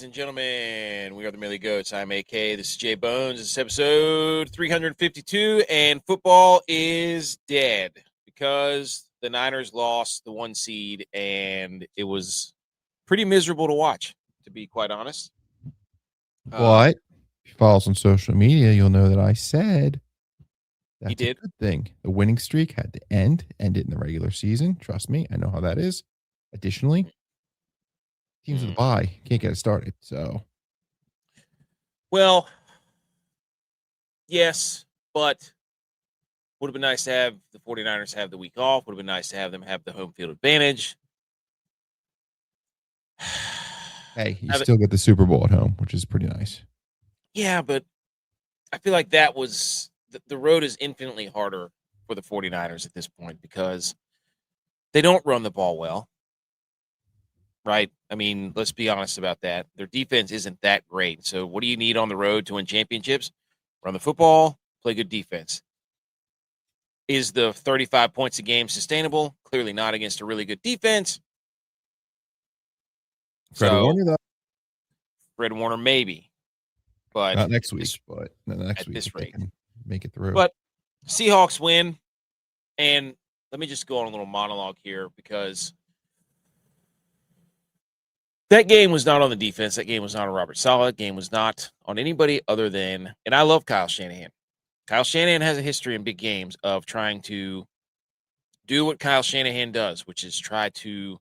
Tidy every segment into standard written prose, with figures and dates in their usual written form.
and gentlemen, we are the Merely Goats. I'm AK. This is JBonez. This is episode 352, and football is dead because the Niners lost the 1 seed, and it was pretty miserable to watch, to be quite honest. But if you follow us on social media, you'll know that I said that's did. a good thing. The winning streak had to end it in the regular season. Trust me, I know how that is. Additionally, teams with a bye can't get it started. So, well, yes, but would have been nice to have the 49ers have the week off. Would have been nice to have them have the home field advantage. hey, you still get the Super Bowl at home, which is pretty nice. Yeah, but I feel like that was the road is infinitely harder for the 49ers at this point because they don't run the ball well. Right? I mean, let's be honest about that. Their defense isn't that great. So what do you need on the road to win championships? Run the football, play good defense. Is the 35 points a game sustainable? Clearly not against a really good defense. Fred Warner, though. Fred Warner, maybe. But not next week, but next week this rate. Can make it through. But Seahawks win. And let me just go on a little monologue here because that game was not on the defense. That game was not on Robert Saleh. Game was not on anybody other than, and I love Kyle Shanahan. Kyle Shanahan has a history in big games of trying to do what Kyle Shanahan does, which is try to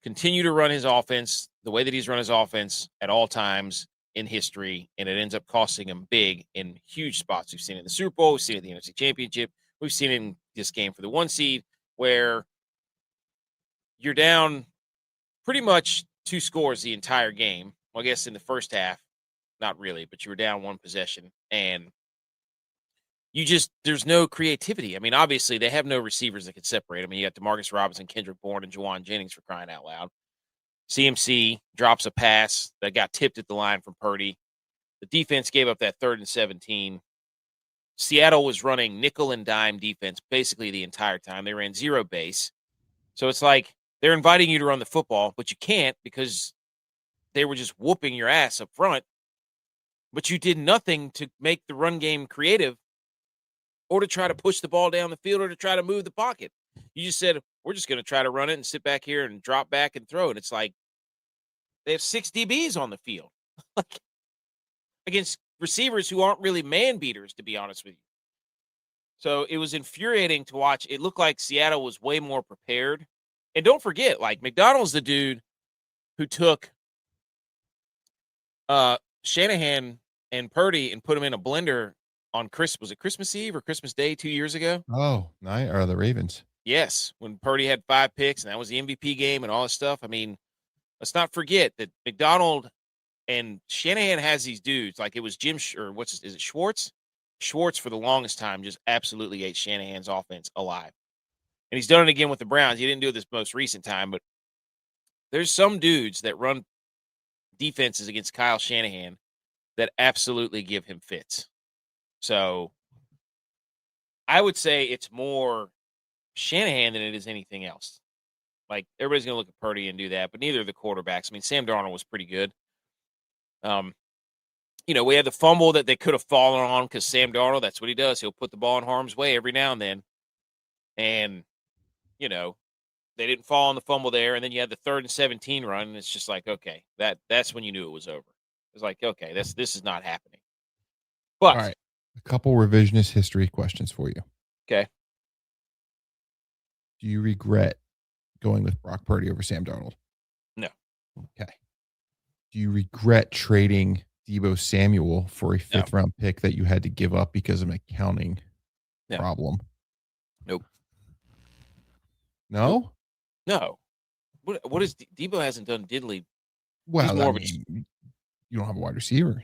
continue to run his offense the way that he's run his offense at all times in history, and it ends up costing him big in huge spots. We've seen it in the Super Bowl. We've seen it in the NFC Championship. We've seen it in this game for the 1 seed where you're down pretty much 2 scores the entire game. Well, I guess in the first half, not really, but you were down 1 possession, and there's no creativity. I mean, obviously, they have no receivers that can separate. I mean, you got DeMarcus Robinson, Kendrick Bourne, and Juwan Jennings for crying out loud. CMC drops a pass that got tipped at the line from Purdy. The defense gave up that 3rd and 17. Seattle was running nickel and dime defense basically the entire time. They ran 0 base. So it's like they're inviting you to run the football, but you can't because they were just whooping your ass up front. But you did nothing to make the run game creative or to try to push the ball down the field or to try to move the pocket. You just said, we're just going to try to run it and sit back here and drop back and throw. And it's like they have 6 DBs on the field against receivers who aren't really man beaters, to be honest with you. So it was infuriating to watch. It looked like Seattle was way more prepared. And don't forget, like, McDonald's the dude who took Shanahan and Purdy and put them in a blender on was it Christmas Eve or Christmas Day 2 years ago? Oh, nice. Or the Ravens. Yes, when Purdy had 5 picks and that was the MVP game and all this stuff. I mean, let's not forget that McDonald and Shanahan has these dudes. Like it was Jim, or is it Schwartz? Schwartz for the longest time just absolutely ate Shanahan's offense alive. And he's done it again with the Browns. He didn't do it this most recent time, but there's some dudes that run defenses against Kyle Shanahan that absolutely give him fits. So I would say it's more Shanahan than it is anything else. Like everybody's going to look at Purdy and do that, but neither of the quarterbacks. I mean, Sam Darnold was pretty good. We had the fumble that they could have fallen on because Sam Darnold, that's what he does. He'll put the ball in harm's way every now and then. And, they didn't fall on the fumble there. And then you had the 3rd and 17 run. And it's just like, okay, that's when you knew it was over. It's like, okay, this is not happening. But all right, a couple revisionist history questions for you. Okay. Do you regret going with Brock Purdy over Sam Darnold? No. Okay. Do you regret trading Deebo Samuel for a 5th round pick that you had to give up because of an accounting problem? Nope. No? No. What is Deebo hasn't done diddly? Well, you don't have a wide receiver.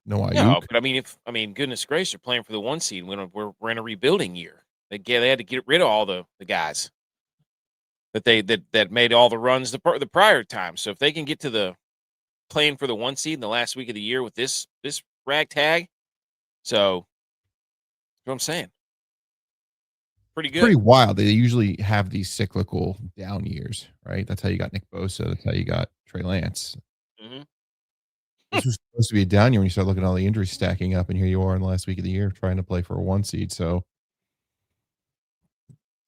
No, but I mean, goodness gracious, you're playing for the 1 seed. We're in a rebuilding year. They had to get rid of all the guys that made all the runs the prior time. So if they can get to the playing for the 1 seed in the last week of the year with this ragtag, so that's what I'm saying. Pretty good. Pretty wild. They usually have these cyclical down years, right? That's how you got Nick Bosa. That's how you got Trey Lance. Mm-hmm. This was supposed to be a down year when you start looking at all the injuries stacking up, and here you are in the last week of the year trying to play for a 1 seed. So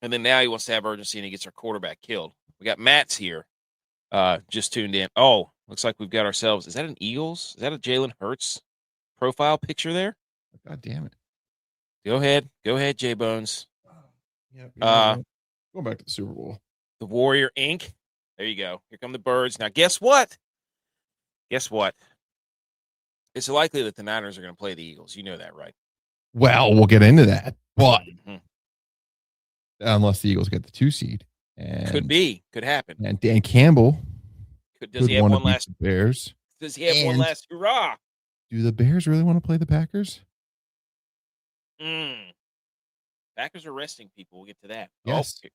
And then now he wants to have urgency and he gets our quarterback killed. We got Matt's here. Just tuned in. Oh, looks like we've got ourselves. Is that an Eagles? Is that a Jalen Hurts profile picture there? God damn it. Go ahead, JBonez. Yeah. Going back to the Super Bowl. The Warrior Inc. There you go. Here come the birds. Now, guess what? It's likely that the Niners are going to play the Eagles. You know that, right? Well, we'll get into that. But Mm-hmm. unless the Eagles get the 2 seed. And, could happen. And Dan Campbell Does he have one last? The Bears. Does he have one last hurrah? Do the Bears really want to play the Packers? Packers are resting people. We'll get to that. Yes. Oh.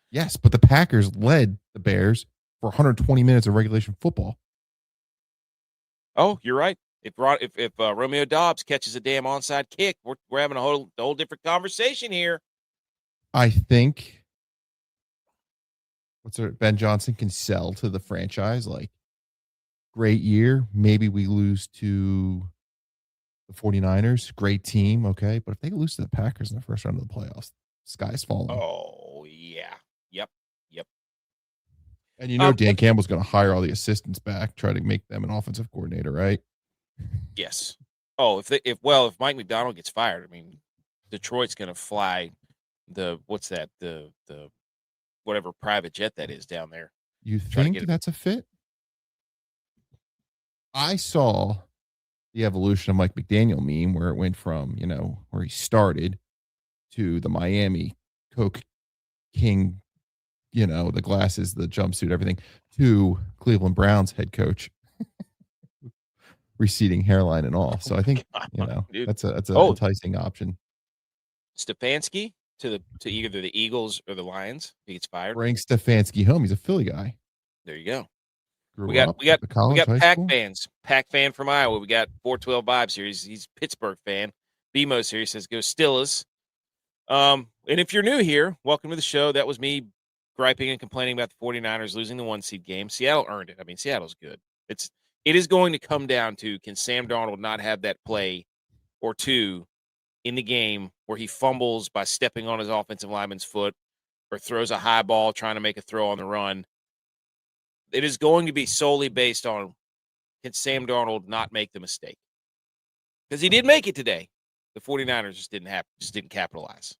Yes, but the Packers led the Bears for 120 minutes of regulation football. Oh, you're right. If Romeo Dobbs catches a damn onside kick, we're having a whole different conversation here. I think Ben Johnson can sell to the franchise like great year. Maybe we lose to the 49ers. Great team, okay. But if they lose to the Packers in the first round of the playoffs, sky's falling. Oh, yeah. Yep. And Dan Campbell's going to hire all the assistants back, try to make them an offensive coordinator, right? Yes. Oh, if Mike McDonald gets fired, I mean, Detroit's going to fly the whatever private jet that is down there. You think that's a fit? I saw the evolution of Mike McDaniel meme where it went from, where he started to the Miami Coke King, the glasses, the jumpsuit, everything, to Cleveland Browns head coach. Receding hairline and all. So I think, that's an enticing option. Stefanski to either the Eagles or the Lions. He gets fired. Bring Stefanski home. He's a Philly guy. There you go. We got Pack fans. Pack fan from Iowa. We got 412 vibes here. He's Pittsburgh fan. BMO's here. He says go Steelers. And if you're new here, welcome to the show. That was me griping and complaining about the 49ers losing the 1 seed game. Seattle earned it. I mean, Seattle's good. It is going to come down to, can Sam Darnold not have that play or two in the game where he fumbles by stepping on his offensive lineman's foot or throws a high ball trying to make a throw on the run? It is going to be solely based on, can Sam Darnold not make the mistake? Because he did make it today. The 49ers just didn't capitalize.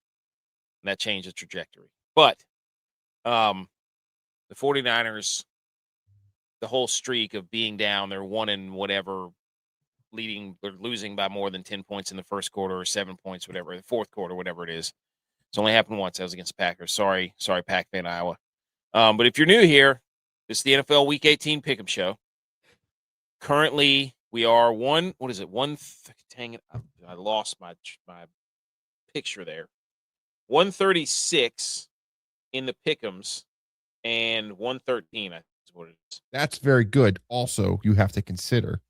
And that changed the trajectory. But the 49ers, the whole streak of being down, they're 1 and whatever, losing by more than 10 points in the first quarter or 7 points, whatever, the fourth quarter, whatever it is. It's only happened once. That was against the Packers. Sorry, Pack fan Iowa. But if you're new here, this is the NFL Week 18 Pick'em Show. Currently, we are dang it, I lost my picture there. 136 in the Pick'ems and 113, I think is what it is. That's very good. Also, you have to consider,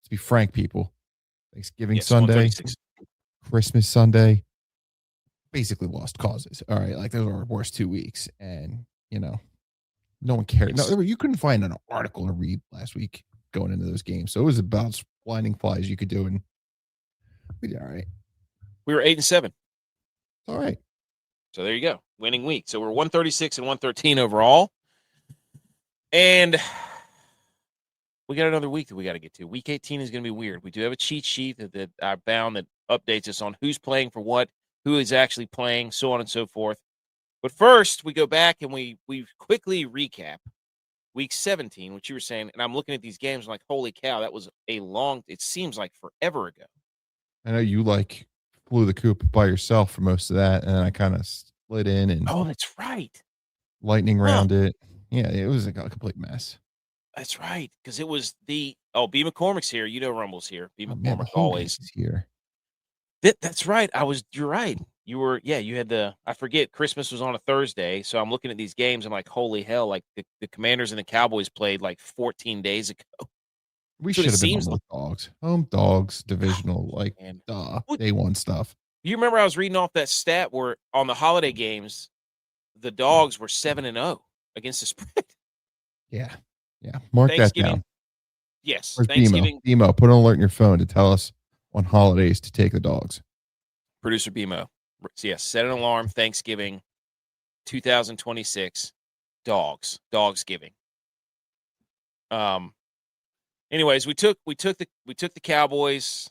to be frank, people, Thanksgiving Sunday, Christmas Sunday, basically lost causes. All right, like those are our worst 2 weeks, and no one cared. No, you couldn't find an article to read last week going into those games, so it was about as blinding flies you could do, and we did all right. We were 8-7. All right. So there you go, winning week. So we're 136 and 113 overall, and we got another week that we got to get to. Week 18 is going to be weird. We do have a cheat sheet that I found that updates us on who's playing for what, who is actually playing, so on and so forth. But first, we go back and we quickly recap Week 17, which you were saying, and I'm looking at these games, I'm like, holy cow, that was it seems like forever ago. I know you flew the coop by yourself for most of that, and then I kind of slid in and that's right, lightning round it. Yeah, it was a complete mess. That's right, because it was B McCormick's here. Rumble's here. B McCormick always here. That's right. You're right. You were, you had I forget, Christmas was on a Thursday, so I'm looking at these games, I'm like, holy hell, like the Commanders and the Cowboys played like 14 days ago. We should have been home dogs, divisional, day one stuff. You remember I was reading off that stat where on the holiday games, the dogs were 7-0 against the spread. Yeah. Mark that down. Yes, Where's Thanksgiving. BMO, put an alert in your phone to tell us on holidays to take the dogs. Producer BMO. So yes, set an alarm. Thanksgiving, 2026. Dogsgiving. Anyways, we took the Cowboys.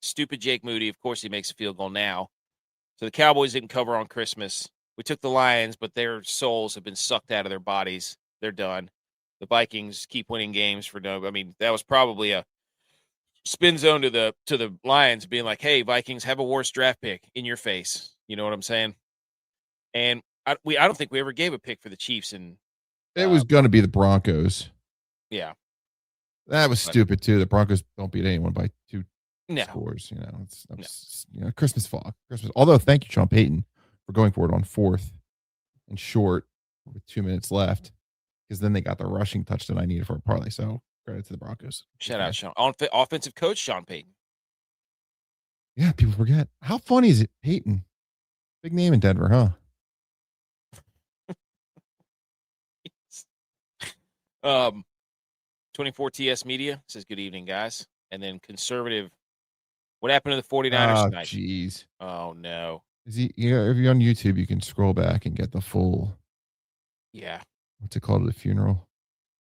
Stupid Jake Moody. Of course, he makes a field goal now. So the Cowboys didn't cover on Christmas. We took the Lions, but their souls have been sucked out of their bodies. They're done. The Vikings keep winning games for no. I mean, that was probably a spin zone to the Lions, being like, "Hey, Vikings, have a worse draft pick in your face." You know what I'm saying? And I don't think we ever gave a pick for the Chiefs. And it was going to be the Broncos. Yeah, that was stupid too. The Broncos don't beat anyone by two scores. It's Christmas fog. Christmas. Although, thank you, Sean Payton, for going for it on 4th and short with 2 minutes left, because then they got the rushing touchdown I needed for a parlay. So credit to the Broncos. Shout out Sean, offensive coach Sean Payton. Yeah, people forget. How funny is it, Payton? Big name in Denver, huh? 24 TS Media says good evening, guys. And then conservative. What happened to the 49ers tonight? Jeez. Oh no. Is he? If you're on YouTube, you can scroll back and get the full. Yeah. What's it called at a funeral?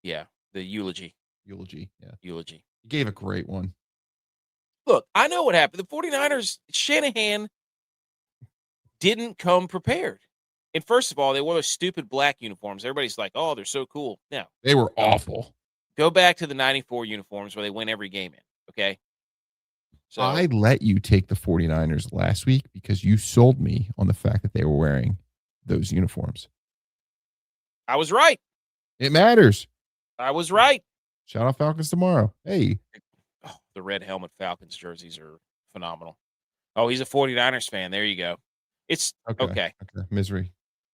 Yeah, the eulogy. Yeah. Eulogy. He gave a great one. Look, I know what happened. The 49ers, Shanahan didn't come prepared. And first of all, they wore those stupid black uniforms. Everybody's like, oh, they're so cool. No. They were awful. Go back to the 94 uniforms where they win every game in, okay? So I let you take the 49ers last week because you sold me on the fact that they were wearing those uniforms. I was right. It matters. I was right. Shout out Falcons tomorrow. Hey. Oh, the red helmet Falcons jerseys are phenomenal. Oh, he's a 49ers fan. There you go. It's okay. Misery.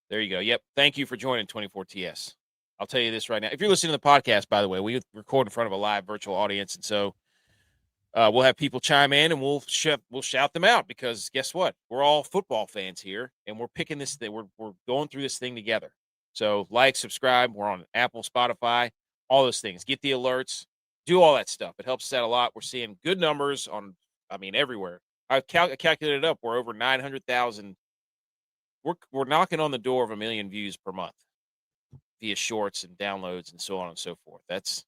There you go. Yep. Thank you for joining 24TS. I'll tell you this right now. If you're listening to the podcast, by the way, we record in front of a live virtual audience. And so we'll have people chime in and we'll shout them out, because guess what? We're all football fans here and we're picking this thing. We're going through this thing together. So like, subscribe. We're on Apple, Spotify, all those things. Get the alerts. Do all that stuff. It helps us out a lot. We're seeing good numbers everywhere. I calculated it up. We're over 900,000. We're knocking on the door of 1 million views per month via shorts and downloads and so on and so forth. That's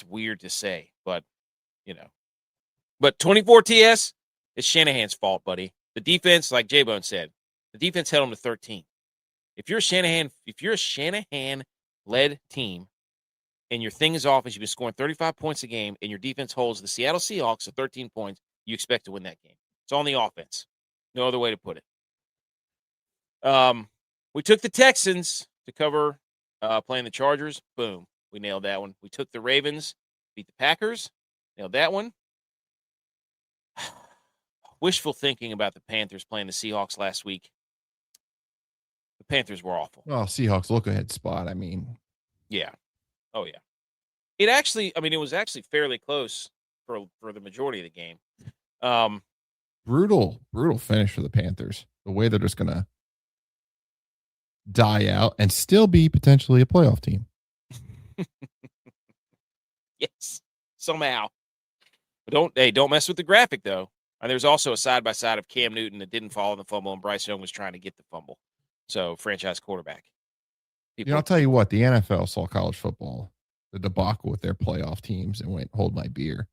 weird to say, but But 24TS, it's Shanahan's fault, buddy. The defense, like JBonez said, the defense held them to 13. If you're a Shanahan-led team and your thing is offense, you've been scoring 35 points a game, and your defense holds the Seattle Seahawks to 13 points, you expect to win that game. It's on the offense. No other way to put it. We took the Texans to cover playing the Chargers. Boom. We nailed that one. We took the Ravens, beat the Packers. Nailed that one. Wishful thinking about the Panthers playing the Seahawks last week. The Panthers were awful. Well, Seahawks look ahead spot. Yeah. Oh, yeah. It was actually fairly close for the majority of the game. Brutal finish for the Panthers. The way they're just going to die out and still be potentially a playoff team. Yes, somehow. But don't mess with the graphic, though. And there's also a side-by-side of Cam Newton that didn't fall in the fumble, and Bryce Young was trying to get the fumble. So, franchise quarterback. I'll tell you what, the NFL saw college football, the debacle with their playoff teams, and went, hold my beer.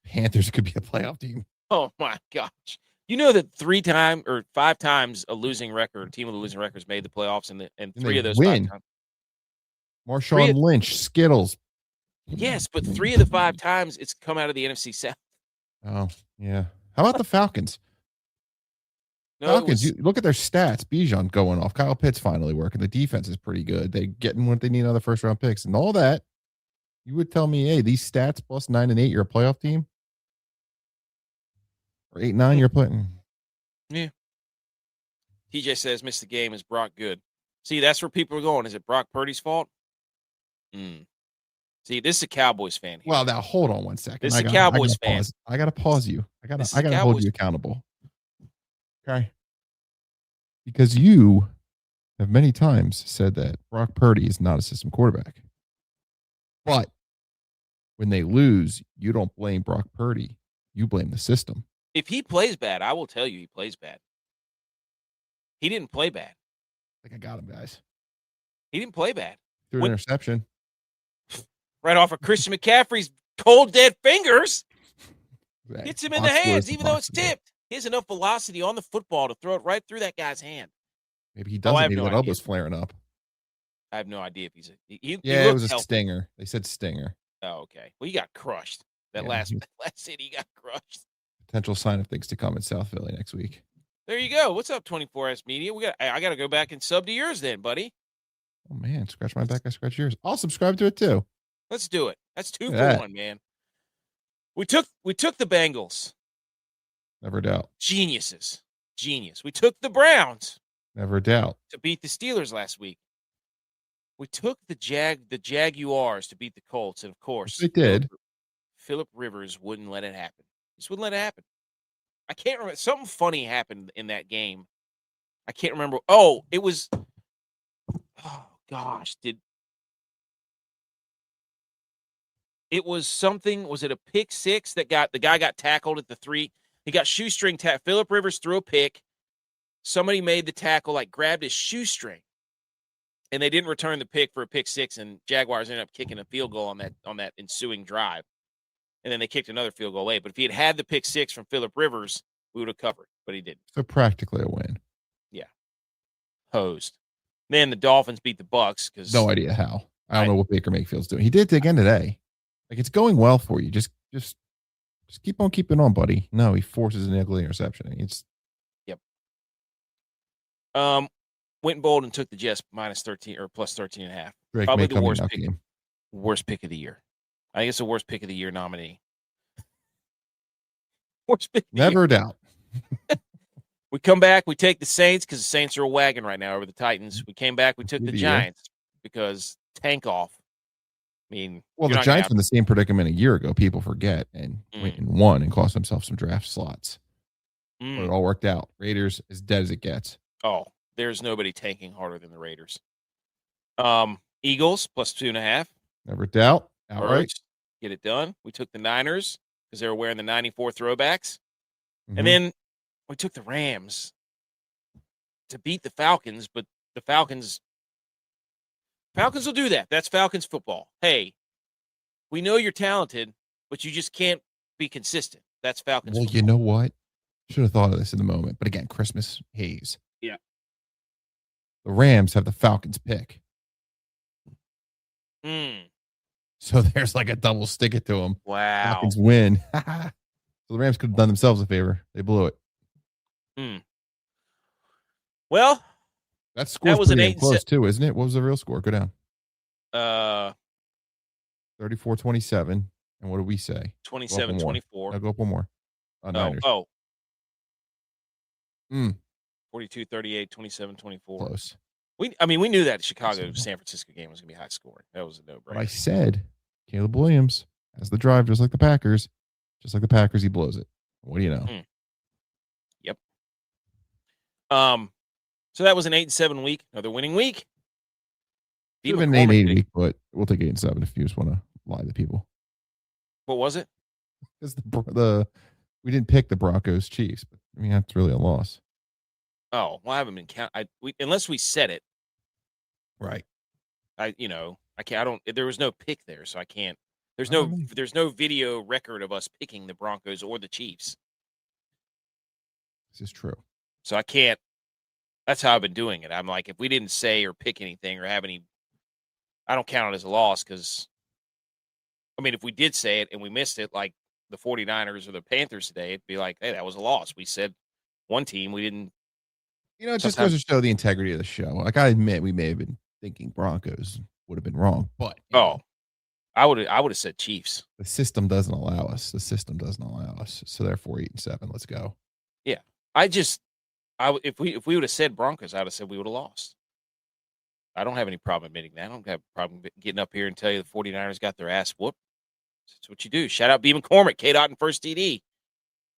Panthers could be a playoff team. Oh, my gosh. You know that 3 times or 5 times a losing record, team with a losing record has made the playoffs, and 3 of those win. 5 times. Marshawn Lynch, Skittles. Yes, but 3 of the 5 times it's come out of the NFC South. Oh, yeah. How about the Falcons? No, Falcons, you look at their stats. Bijan going off. Kyle Pitts finally working. The defense is pretty good. They getting what they need on the first round picks and all that. You would tell me, hey, these stats plus 9 and 8, you're a playoff team? Or 8-9, you're playing. Yeah. TJ says, missed the game. Is Brock good? See, that's where people are going. Is it Brock Purdy's fault? See, this is a Cowboys fan here. Well, now hold on one second. This is a Cowboys fan. I gotta pause you. I gotta hold you accountable. Okay. Because you have many times said that Brock Purdy is not a system quarterback. But when they lose, you don't blame Brock Purdy. You blame the system. If he plays bad, I will tell you he plays bad. He didn't play bad. I think I got him, guys. He didn't play bad. Threw an interception. Right off of Christian McCaffrey's cold, dead fingers. Right. Hits him in the hands, even though it's tipped. He has enough velocity on the football to throw it right through that guy's hand. Maybe he doesn't. Maybe that elbow's flaring up. I have no idea if he's it was a stinger. They said stinger. Oh, okay. Well, he got crushed. That last hit, he got crushed. Potential sign of things to come in South Philly next week. There you go. What's up, 24S Media? I got to go back and sub to yours then, buddy. Oh man, scratch my back, I scratch yours. I'll subscribe to it too. Let's do it. That's 2 for 1, man. We took the Bengals. Never doubt. Geniuses. Genius. We took the Browns. Never doubt. To beat the Steelers last week. We took the Jaguars to beat the Colts, and of course, they did. Phillip Rivers wouldn't let it happen. Just wouldn't let it happen. I can't remember. Something funny happened in that game. I can't remember. Oh, it was. Oh gosh, it was something? Was it a pick six that the guy got tackled at the 3? He got shoestring tacked. Phillip Rivers threw a pick. Somebody made the tackle, like grabbed his shoestring, and they didn't return the pick for a pick six. And Jaguars ended up kicking a field goal on that ensuing drive, and then they kicked another field goal late. But if he had the pick six from Phillip Rivers, we would have covered, but he didn't. So practically a win. Yeah, hosed. Then the Dolphins beat the Bucks because no idea how. I don't know what Baker Mayfield's doing. He did it again today. Like, it's going well for you. Just keep on keeping on, buddy. No, he forces an ugly interception. Yep. Went bold and took the Jets minus 13 or plus 13.5. Probably the worst pick of the year. I think it's the worst pick of the year nominee. Worst pick. Never doubt. We come back, we take the Saints because the Saints are a wagon right now over the Titans. We came back, we took the Giants because tank off. I mean, well, the Giants were in the same predicament a year ago. People forget and went and won and cost themselves some draft slots. But it all worked out. Raiders as dead as it gets. Oh, there's nobody tanking harder than the Raiders. Eagles plus 2.5. Never doubt. Outright. Get it done. We took the Niners because they were wearing the 94 throwbacks. And then we took the Rams to beat the Falcons, but the Falcons will do that. That's Falcons football. Hey, we know you're talented, but you just can't be consistent. That's Falcons football. You know what? Should have thought of this in the moment. But again, Christmas haze. Yeah. The Rams have the Falcons pick. So there's like a double stick it to them. Wow. Falcons win. So the Rams could have done themselves a favor. They blew it. Well, that was an 8 close too, isn't it? What was the real score? Go down. 34-27. And what do we say? 27-24. I'll go up one more. 42-38, 27-24. Close. We knew that the Chicago-San Francisco game was going to be high scoring. That was a no-brainer. I said Caleb Williams has the drive just like the Packers. Just like the Packers, he blows it. What do you know? Yep. So that was an 8-7 week. Another winning week. Should have been an 8-8 week, but we'll take 8-7 if you just want to lie to people. What was it? Because we didn't pick the Broncos Chiefs, but I mean that's really a loss. Oh, well, I haven't been unless we said it. Right. I can't. There was no pick there, so I can't. There's no video record of us picking the Broncos or the Chiefs. This is true. So I can't. That's how I've been doing it. I'm like, if we didn't say or pick anything or have any, I don't count it as a loss because, I mean, if we did say it and we missed it, like the 49ers or the Panthers today, it'd be like, hey, that was a loss. We said one team, we didn't. It just goes to show the integrity of the show. Like, I admit we may have been thinking Broncos would have been wrong, but I would have said Chiefs. The system doesn't allow us. So therefore 8-7. Let's go. Yeah. If we would have said Broncos, I would have said we would have lost. I don't have any problem admitting that. I don't have a problem getting up here and tell you the 49ers got their ass whooped. That's what you do. Shout out B. McCormick, K-Dot and first TD.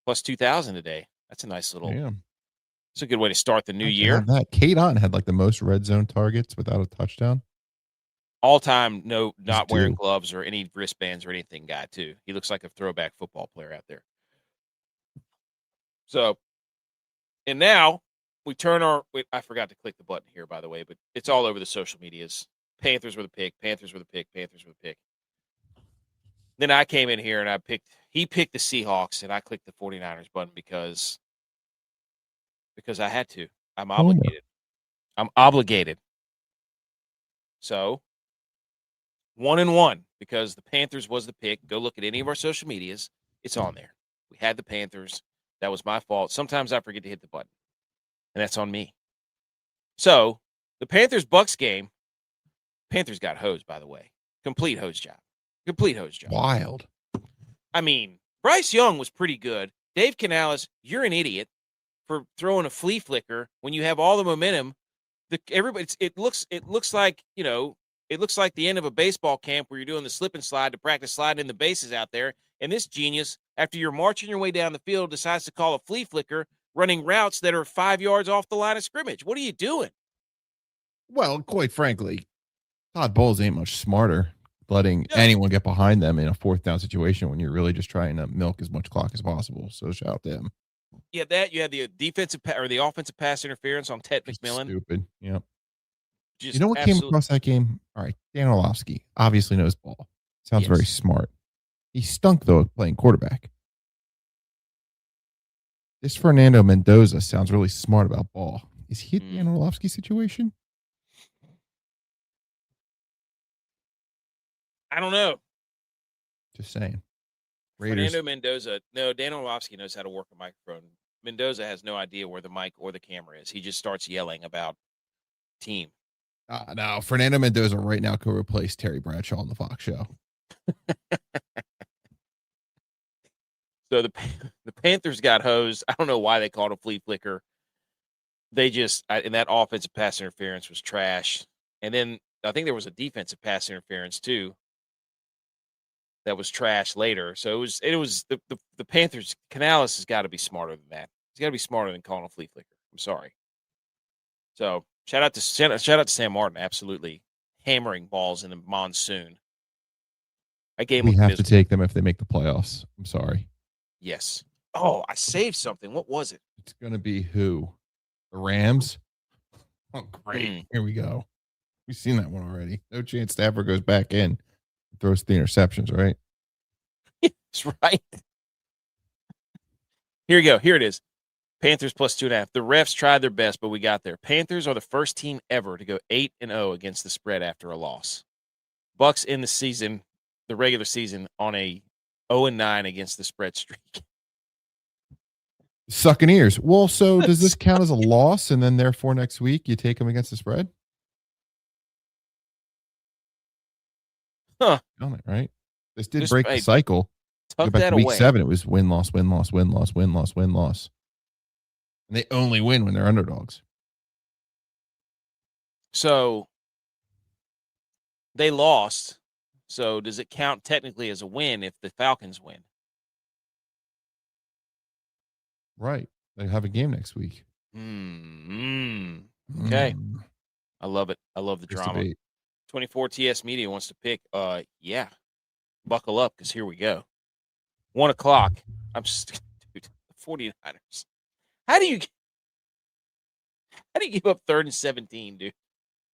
Plus 2,000 today. That's a nice little. Yeah. It's a good way to start the new year. That K-Dot had like the most red zone targets without a touchdown. All-time, no, not wearing due. gloves or any wristbands or anything guy, too. He looks like a throwback football player out there. So, and now we turn I forgot to click the button here, by the way, but it's all over the social medias. Panthers were the pick. Panthers were the pick. Panthers were the pick. Then I came in here and he picked the Seahawks, and I clicked the 49ers button because I had to. I'm obligated. I'm obligated. So 1-1 because the Panthers was the pick. Go look at any of our social medias. It's on there. We had the Panthers. That was my fault. Sometimes I forget to hit the button, and that's on me. So the Panthers-Bucks game, Panthers got hosed, by the way. Complete hose job. Wild. I mean, Bryce Young was pretty good. Dave Canales, you're an idiot for throwing a flea flicker when you have all the momentum. It looks like, it looks like the end of a baseball camp where you're doing the slip and slide to practice sliding in the bases out there. And this genius, after you're marching your way down the field, decides to call a flea flicker running routes that are 5 yards off the line of scrimmage. What are you doing? Well, quite frankly, Todd Bowles ain't much smarter letting anyone get behind them in a 4th down situation when you're really just trying to milk as much clock as possible. So shout out to him. Yeah, you had the the offensive pass interference on Ted McMillan. Stupid. Yep. Just you know what came across that game? All right, Dan Orlovsky obviously knows ball. Sounds very smart. He stunk though at playing quarterback. This Fernando Mendoza sounds really smart about ball. Is he a Dan Orlovsky situation? I don't know. Just saying. Raiders. Fernando Mendoza. No, Dan Orlovsky knows how to work a microphone. Mendoza has no idea where the mic or the camera is. He just starts yelling about team. No, Fernando Mendoza right now could replace Terry Bradshaw on the Fox show. So the Panthers got hosed. I don't know why they called a flea flicker. They just, and that offensive pass interference was trash. And then I think there was a defensive pass interference too that was trash later. So it was the Panthers. Canales has got to be smarter than that. He's got to be smarter than calling a flea flicker. I'm sorry. So shout out to Sam Martin, absolutely hammering balls in the monsoon. We have to take them if they make the playoffs. I'm sorry. Yes. Oh, I saved something. What was it? It's going to be who? The Rams? Oh, great. Here we go. We've seen that one already. No chance Stafford goes back in and throws the interceptions, right? That's right. Here you go. Here it is. Panthers plus 2.5. The refs tried their best, but we got there. Panthers are the first team ever to go 8-0 against the spread after a loss. Bucks in the regular season, on a 0-9 against the spread streak. Sucking ears. Well, so does this count as a loss, and then therefore next week you take them against the spread? Huh. Right? This did break the cycle. Tuck Go back that to week away. 7, it was win, loss, win, loss, win, loss, win, loss, win, loss. And they only win when they're underdogs. So they lost. So does it count technically as a win if the Falcons win? Right. They have a game next week. Okay. I love it. I love the drama. 24 TS Media wants to pick. Yeah. Buckle up because here we go. 1 o'clock. Dude, the 49ers. How do you give up 3rd and 17, dude?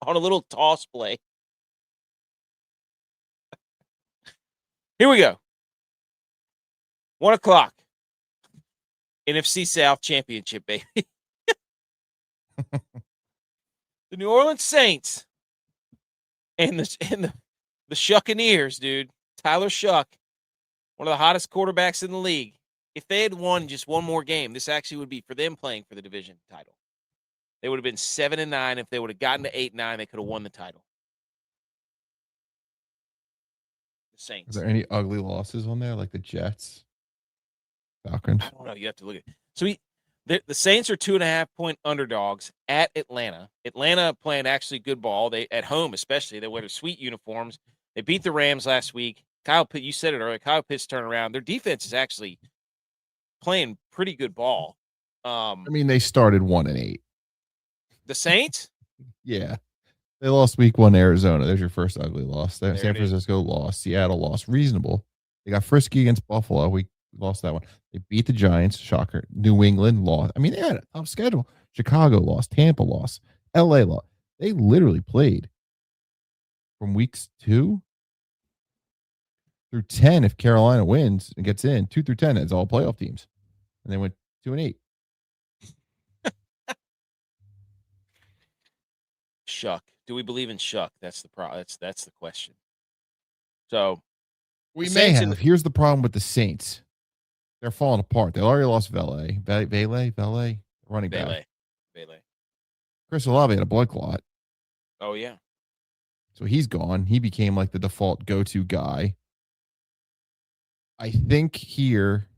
On a little toss play. Here we go. 1 o'clock. NFC South Championship, baby. The New Orleans Saints and the Shuccaneers, dude. Tyler Shuck, one of the hottest quarterbacks in the league. If they had won just one more game, this actually would be for them playing for the division title. They would have been 7-9. If they would have gotten to 8-9, they could have won the title. The Saints. Are there any ugly losses on there, like the Jets, Falcons? I don't know. You have to look at it. So the Saints are 2.5-point underdogs at Atlanta. Atlanta playing actually good ball. They at home, especially. They wear their sweet uniforms. They beat the Rams last week. Kyle Pitt, you said it earlier. Kyle Pitt's turn around. Their defense is actually playing pretty good ball. I mean, they started 1-8. The Saints? Yeah. They lost week 1 to Arizona. There's your first ugly loss. San There it is. Francisco lost. Seattle lost. Reasonable. They got frisky against Buffalo. We lost that one. They beat the Giants. Shocker. New England lost. I mean, they had a tough schedule. Chicago lost. Tampa lost. LA lost. They literally played from weeks 2 through 10. If Carolina wins and gets in, 2 through 10, it's all playoff teams. And they went 2-8. Shuck. Do we believe in Shuck? That's the that's the question. So we may have. Here's the problem with the Saints. They're falling apart. They already lost Valet, running back. Valet. Chris Olave had a blood clot. Oh, yeah. So he's gone. He became like the default go-to guy. I think here.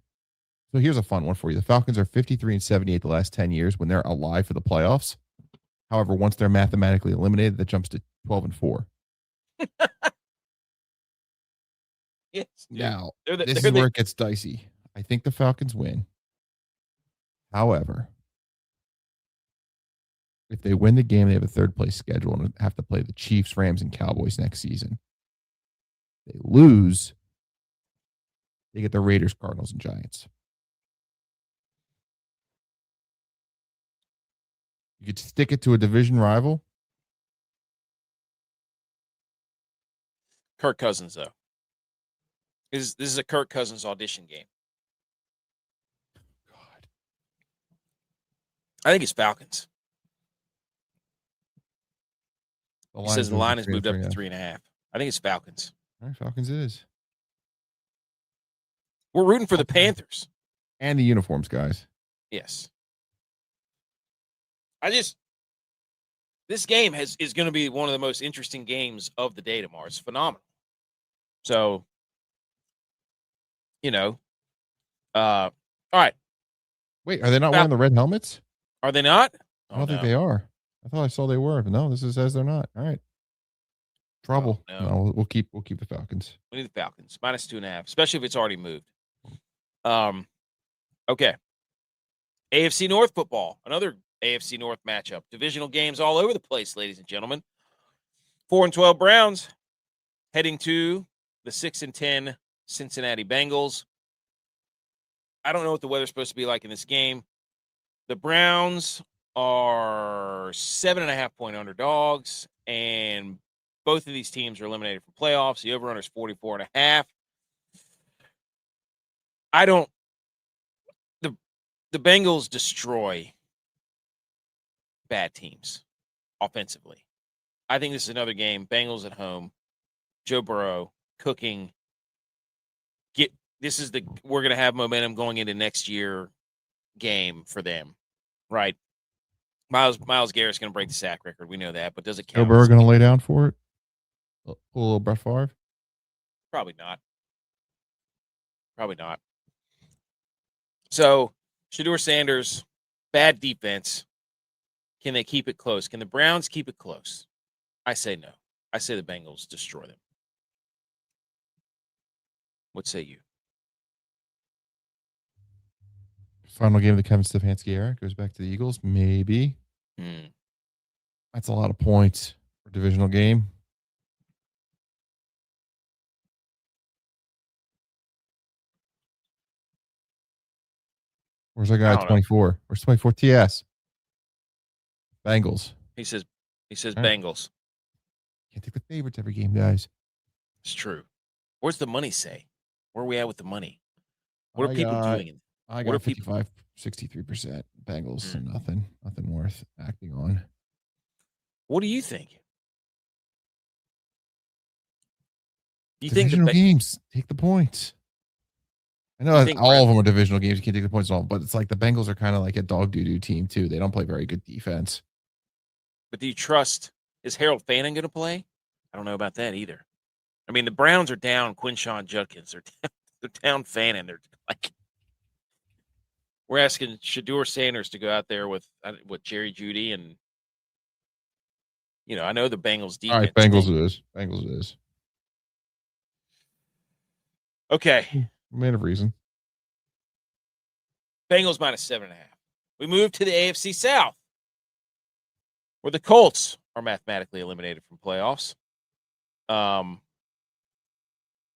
So here's a fun one for you. The Falcons are 53-78 the last 10 years when they're alive for the playoffs. However, once they're mathematically eliminated, that jumps to 12-4. Yes. Dude. Now, this is where it gets dicey. I think the Falcons win. However, if they win the game, they have a third place schedule and have to play the Chiefs, Rams, and Cowboys next season. If they lose, they get the Raiders, Cardinals, and Giants. You could stick it to a division rival. Kirk Cousins, though. This is a Kirk Cousins audition game. God. I think it's Falcons. He says the line has moved up to 3.5. I think it's Falcons. All right, Falcons it is. We're rooting for the Panthers. And the uniforms, guys. Yes. This game is going to be one of the most interesting games of the day tomorrow. It's phenomenal. So, all right. Wait, are they not wearing the red helmets? Are they not? I don't think they are. I thought I saw they were, but no, says they're not. All right. Trouble. Oh, no. No, we'll keep the Falcons. We need the Falcons. -2.5, especially if it's already moved. Okay. AFC North football. Another AFC North matchup. Divisional games all over the place, ladies and gentlemen. 4-12 Browns heading to the 6-10 Cincinnati Bengals. I don't know what the weather's supposed to be like in this game. The Browns are 7.5-point underdogs, and both of these teams are eliminated from playoffs. The over-under is 44.5. The Bengals destroy bad teams offensively. I think this is another game. Bengals at home. Joe Burrow cooking. We're going to have momentum going into next year game for them, right? Myles Garrett's going to break the sack record. We know that, but does it count? Joe Burrow going to lay down for it? Pull a little Brett Favre? Probably not. So, Shedeur Sanders, bad defense. Can they keep it close? Can the Browns keep it close? I say no. I say the Bengals destroy them. What say you? Final game of the Kevin Stefanski era goes back to the Eagles. Maybe. That's a lot of points for a divisional game. Where's that guy at 24? Where's 24 TS? Bengals. He says Bengals. Can't take the favorites every game, guys. It's true. Where's the money say? Where are we at with the money? What are people doing? I got 55, 63%. Bengals and nothing worth acting on. What do you think? Do you divisional think games take the points? I know all of them are divisional games. You can't take the points all, but it's like the Bengals are kind of like a dog doo-doo team too. They don't play very good defense. But do you trust? Is Harold Fannin going to play? I don't know about that either. I mean, the Browns are down Quinshawn Judkins. They're down Fannin. They're like, we're asking Shedeur Sanders to go out there with Jerry Jeudy and I know the Bengals defense. All right, Bengals it is. Okay. Man of reason. Bengals -7.5. We move to the AFC South, where the Colts are mathematically eliminated from playoffs.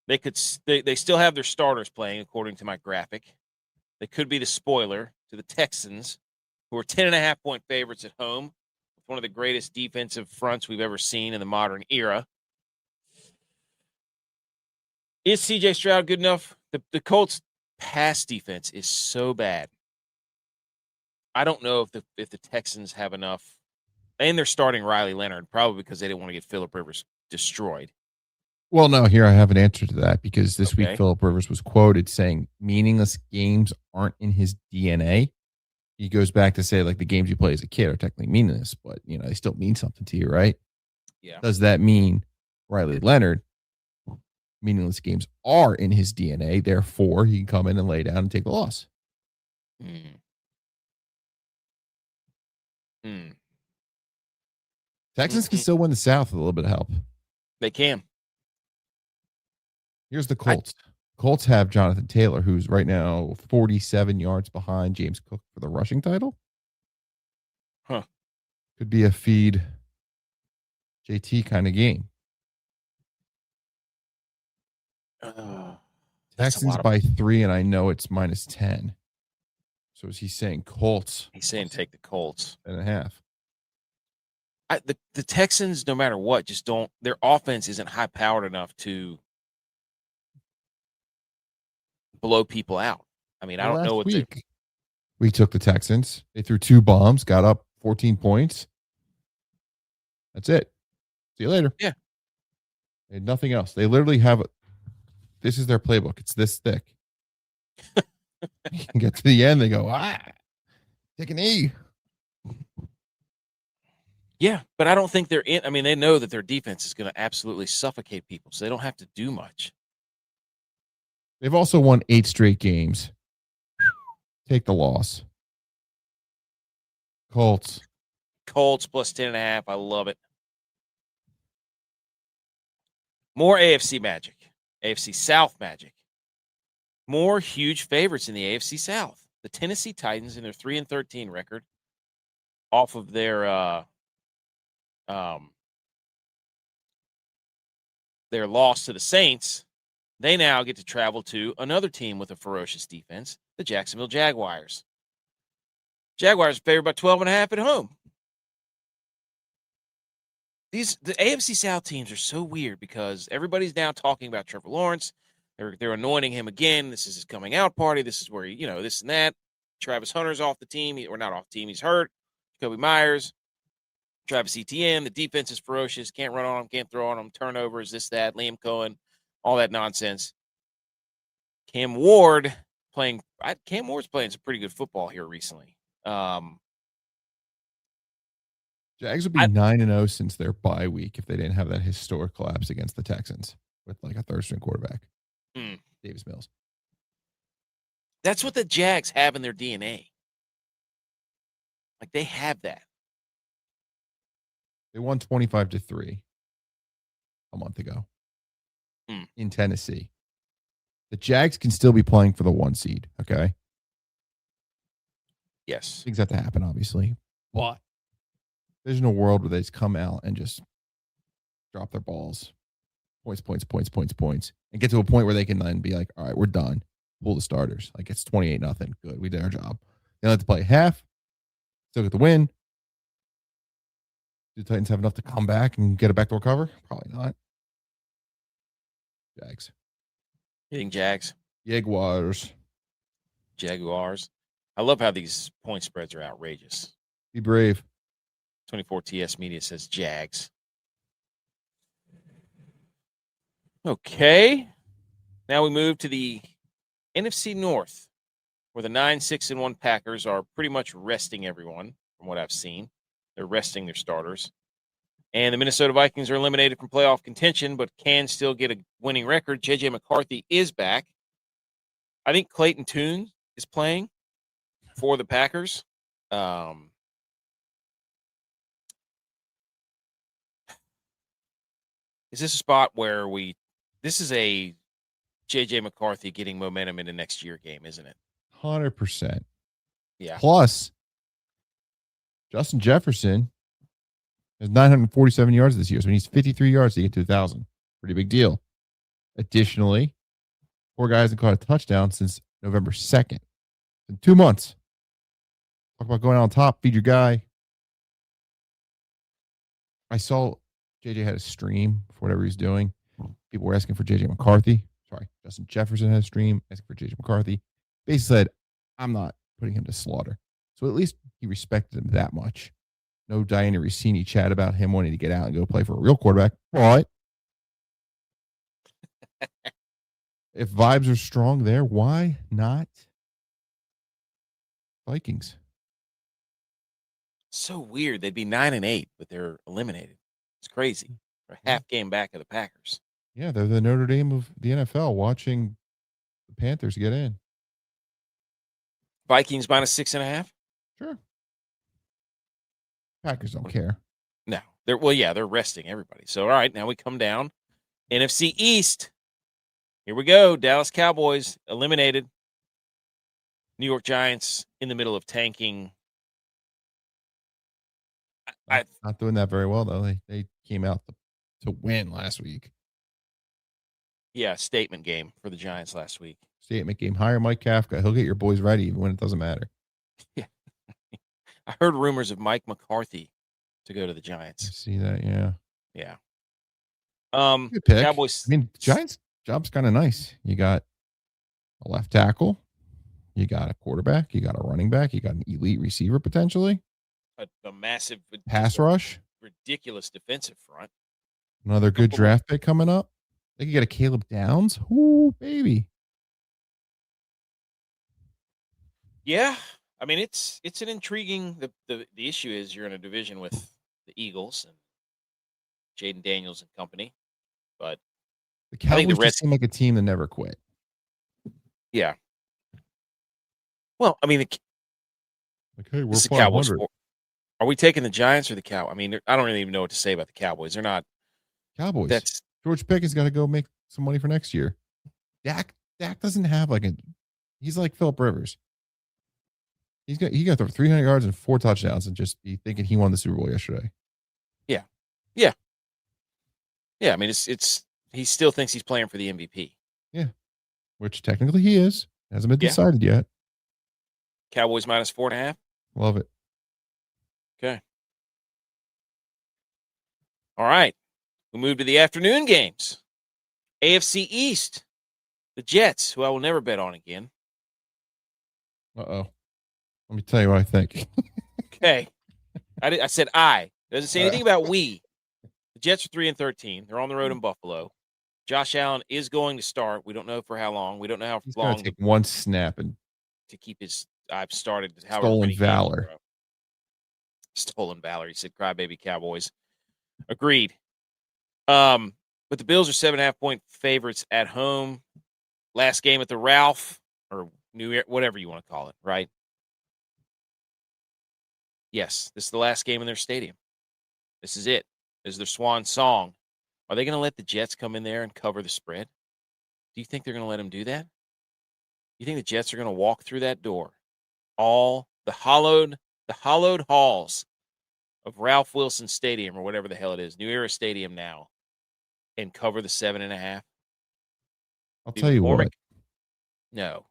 They still have their starters playing, according to my graphic. They could be the spoiler to the Texans, who are 10.5-point favorites at home, with one of the greatest defensive fronts we've ever seen in the modern era. Is CJ Stroud good enough? The Colts' pass defense is so bad. I don't know if the Texans have enough. And they're starting Riley Leonard, probably because they didn't want to get Phillip Rivers destroyed. Well, no, here I have an answer to that, because this week Phillip Rivers was quoted saying meaningless games aren't in his DNA. He goes back to say, like, the games you play as a kid are technically meaningless, but, they still mean something to you, right? Yeah. Does that mean Riley Leonard, meaningless games are in his DNA, therefore he can come in and lay down and take the loss? Texans can still win the South with a little bit of help. They can. Here's the Colts. Colts have Jonathan Taylor, who's right now 47 yards behind James Cook for the rushing title. Huh. Could be a feed JT kind of game. Texans by 3, and I know it's -10. So is he saying Colts? He's saying take the Colts. 10.5. The Texans, no matter what, just don't. Their offense isn't high powered enough to blow people out. I mean, I don't know what we took the Texans. They threw 2 bombs, got up 14 points. That's it. See you later. Yeah. They had nothing else. They literally have. This is their playbook. It's this thick. You can get to the end. They go, take an E. Yeah, but I don't think they're in. I mean, they know that their defense is going to absolutely suffocate people, so they don't have to do much. They've also won 8 straight games. Take the loss. Colts plus 10.5. I love it. More AFC magic. AFC South magic. More huge favorites in the AFC South. The Tennessee Titans in their 3-13 record, off of their loss to the Saints, they now get to travel to another team with a ferocious defense, the Jacksonville Jaguars. Jaguars are favored by 12.5 at home. The AFC South teams are so weird because everybody's now talking about Trevor Lawrence. They're anointing him again. This is his coming out party. This is where this and that. Travis Hunter's off the team. Or not off the team. He's hurt. Jacoby Myers, Travis Etienne. The defense is ferocious. Can't run on him. Can't throw on him. Turnovers. This, that. Liam Cohen. All that nonsense. Cam Ward's playing some pretty good football here recently. Jags would be 9-0 since their bye week if they didn't have that historic collapse against the Texans with like a third-string quarterback, Davis Mills. That's what the Jags have in their DNA. Like, they have that. They won 25-3 a month ago in Tennessee. The Jags can still be playing for the 1 seed, okay? Yes. Things have to happen, obviously. But there's no world where they just come out and just drop their balls. Points, and get to a point where they can then be like, all right, we're done. Pull the starters. Like, it's 28-0. Good. We did our job. They don't have to play half. Still get the win. Do the Titans have enough to come back and get a backdoor cover? Probably not. Jags. You think Jags? Jaguars. I love how these point spreads are outrageous. Be brave. 24 TS Media says Jags. Okay. Now we move to the NFC North, where the 9-6-1 Packers are pretty much resting everyone, from what I've seen. They're resting their starters. And the Minnesota Vikings are eliminated from playoff contention, but can still get a winning record. JJ McCarthy is back. I think Clayton Tune is playing for the Packers. Is this a spot where this is a JJ McCarthy getting momentum into next year game, isn't it? 100%. Yeah. Plus, Justin Jefferson He has 947 yards this year, so he needs 53 yards to get to 1,000. Pretty big deal. Additionally, poor guy hasn't caught a touchdown since November 2nd. In 2 months. Talk about going out on top, feed your guy. I saw JJ had a stream for whatever he's doing. People were asking for JJ McCarthy. Sorry, Justin Jefferson had a stream asking for JJ McCarthy. Basically said, I'm not putting him to slaughter. So at least he respected him that much. No Diana Rossini chat about him wanting to get out and go play for a real quarterback. But if vibes are strong there, why not Vikings? So weird. They'd be 9-8, but they're eliminated. It's crazy. They're a half game back of the Packers. Yeah, they're the Notre Dame of the NFL, watching the Panthers get in. Vikings -6.5. Sure. Packers don't care. No, they're resting everybody. So all right, now we come down. NFC East. Here we go. Dallas Cowboys eliminated. New York Giants in the middle of tanking. Not doing that very well though. They came out to win last week. Yeah, statement game for the Giants last week. Statement game. Hire Mike Kafka. He'll get your boys ready even when it doesn't matter. Yeah. I heard rumors of Mike McCarthy to go to the Giants. I see that, yeah. Yeah. Good pick. Cowboys. I mean, Giants' job's kind of nice. You got a left tackle. You got a quarterback. You got a running back. You got an elite receiver potentially. A massive pass rush. Ridiculous defensive front. Another good draft pick coming up. They could get a Caleb Downs. Ooh, baby. Yeah. I mean, it's an intriguing. The issue is you're in a division with the Eagles and Jaden Daniels and company, but the Cowboys just seem like a team that never quit. Yeah. Well, I mean, hey, we're the Cowboys. Are we taking the Giants or the Cow? I mean, I don't really even know what to say about the Cowboys. They're not Cowboys. That's George Pickens got to go make some money for next year. Dak doesn't have he's like Phillip Rivers. He got to throw 300 yards and 4 touchdowns and just be thinking he won the Super Bowl yesterday. Yeah. Yeah. Yeah. I mean, it's he still thinks he's playing for the MVP. Yeah. Which technically he is. Hasn't been decided yet. Cowboys -4.5. Love it. Okay. All right. We move to the afternoon games. AFC East. The Jets, who I will never bet on again. Uh-oh. Let me tell you what I think. Okay. I said I. It doesn't say anything about we. The Jets are 3-13. They're on the road in Buffalo. Josh Allen is going to start. We don't know for how long. We don't know how He's long. He's going to take one snap and to keep his I've started stolen valor. Stolen valor. He said, "Crybaby Cowboys." Agreed. But the Bills are 7.5-point favorites at home. Last game at the Ralph or whatever you want to call it, right? Yes, this is the last game in their stadium. This is it. This is their swan song. Are they going to let the Jets come in there and cover the spread? Do you think they're going to let them do that? You think the Jets are going to walk through that door, all the hollowed halls of Ralph Wilson Stadium or whatever the hell it is, New Era Stadium now, and cover the 7.5? I'll tell you what. No.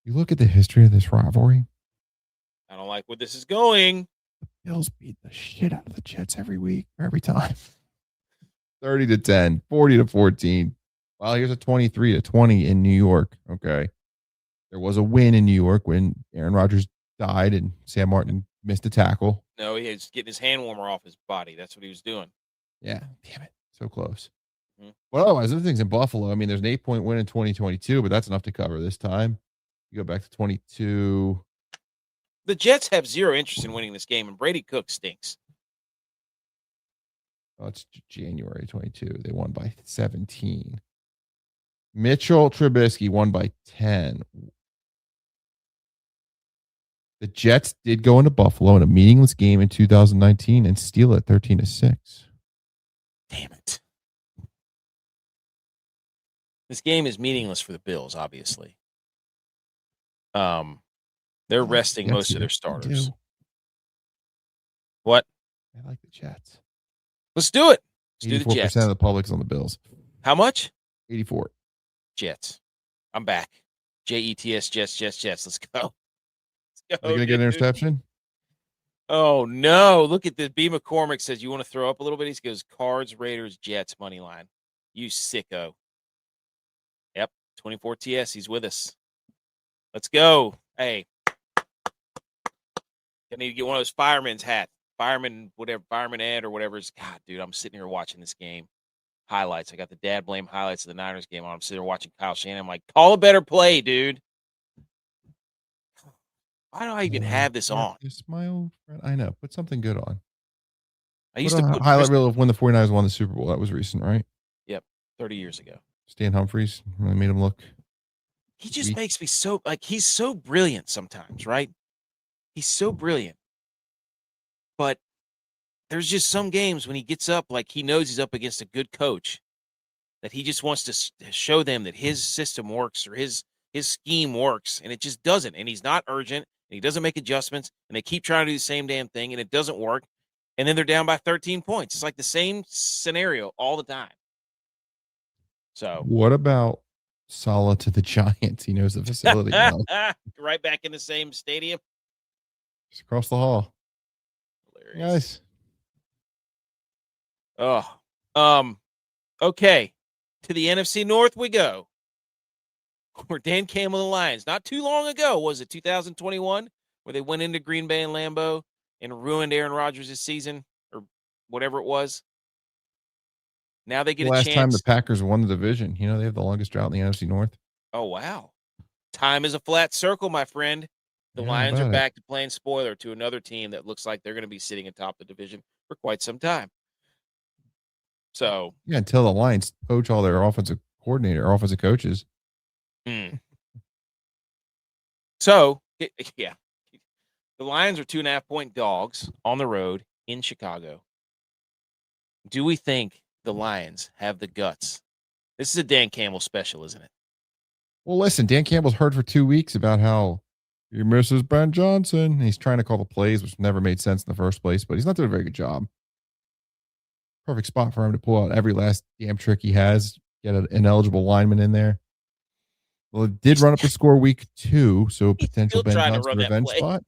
You look at the history of this rivalry. I don't like where this is going. The Bills beat the shit out of the Jets every week, every time. 30-10, 40-14. Well, here's a 23-20 in New York. Okay. There was a win in New York when Aaron Rodgers died and Sam Martin missed a tackle. No, he was getting his hand warmer off his body. That's what he was doing. Yeah. Damn it. So close. Mm-hmm. Well, otherwise, other things in Buffalo. I mean, there's an 8-point win in 2022, but that's enough to cover this time. You go back to 22. The Jets have zero interest in winning this game, and Brady Cook stinks. Oh, it's January 22. They won by 17. Mitchell Trubisky won by 10. The Jets did go into Buffalo in a meaningless game in 2019 and steal it 13-6. Damn it. This game is meaningless for the Bills, obviously. They're resting most of their starters. What? I like the Jets. Let's do it. Let's do the 84% Jets. of the public's on the Bills. How much? 84. Jets. I'm back. Jets, Jets. Let's go. They're going to get an interception? Oh, no. Look at this. B. McCormick says, you want to throw up a little bit? He goes, Cards, Raiders, Jets, money line. You sicko. Yep. 24 TS. He's with us. Let's go. Hey. I need to get one of those fireman's hats. Fireman, whatever, Fireman Ed or whatever. God, dude, I'm sitting here watching this game. Highlights. I got the dad blame highlights of the Niners game on. I'm sitting there watching Kyle Shanahan. I'm like, call a better play, dude. Why do I even have this on? Smile. I know. Put something good on. I used to put highlight reel of when the 49ers won the Super Bowl. That was recent, right? Yep. 30 years ago. Stan Humphries really made him look. He just makes me so, like, he's so brilliant sometimes, right? He's so brilliant. But there's just some games when he gets up, like he knows he's up against a good coach, that he just wants to show them that his system works or his scheme works, and it just doesn't. And he's not urgent, and he doesn't make adjustments, and they keep trying to do the same damn thing, and it doesn't work. And then they're down by 13 points. It's like the same scenario all the time. So what about Saleh to the Giants? He knows the facility well. Right back in the same stadium. Just across the hall. Hilarious. Nice. Oh. Okay. To the NFC North we go. Where Dan Campbell and the Lions, not too long ago, was it 2021, where they went into Green Bay and Lambeau and ruined Aaron Rodgers' season or whatever it was. Now they get a chance. Last time the Packers won the division, they have the longest drought in the NFC North. Oh, wow. Time is a flat circle, my friend. The Lions are back to playing spoiler to another team that looks like they're going to be sitting atop the division for quite some time. So yeah, until the Lions poach all their offensive coaches. So, yeah, the Lions are 2.5-point dogs on the road in Chicago. Do we think the Lions have the guts? This is a Dan Campbell special, isn't it? Well, listen, Dan Campbell's heard for 2 weeks about how he misses Ben Johnson. He's trying to call the plays, which never made sense in the first place, but he's not doing a very good job. Perfect spot for him to pull out every last damn trick he has, get an ineligible lineman in there. Well, it did run up the score week 2, so potential Ben Johnson revenge spot.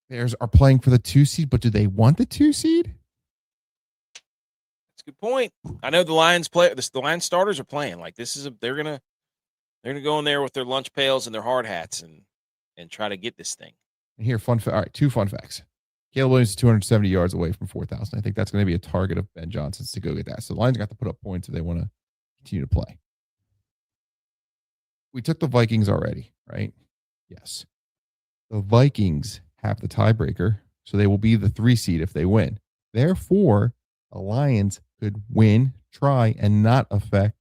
Bears are playing for the 2 seed, but do they want the 2 seed? That's a good point. I know the Lions the Lions starters are playing. Like they're gonna go in there with their lunch pails and their hard hats and try to get this thing. And here, all right, 2 fun facts. Caleb Williams is 270 yards away from 4,000. I think that's going to be a target of Ben Johnson's to go get that. So the Lions got to put up points if they want to continue to play. We took the Vikings already, right? Yes. The Vikings have the tiebreaker, so they will be the 3 seed if they win. Therefore, the Lions could win, try, and not affect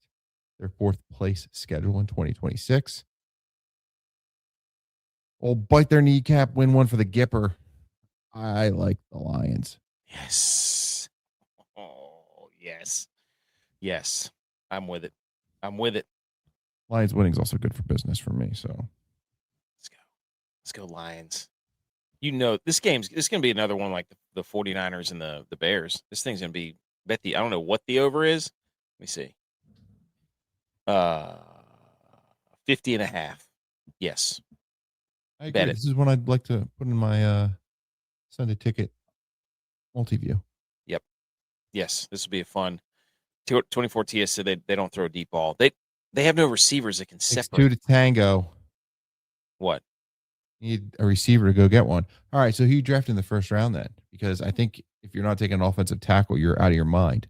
their 4th place schedule in 2026. Or bite their kneecap, win one for the Gipper. I like the Lions. Yes. Oh, yes. Yes. I'm with it. Lions winning is also good for business for me, so. Let's go Lions. This game's going to be another one like the 49ers and the Bears. This thing's going to be, I don't know what the over is. Let me see. 50.5. Yes. I agree. This is one I'd like to put in my Sunday ticket multi-view. Yep. Yes, this will be a fun. 24 TS said they don't throw a deep ball. They have no receivers that can separate. 2 to tango. What? You need a receiver to go get one. All right, so who you drafted in the first round then? Because I think if you're not taking an offensive tackle, you're out of your mind.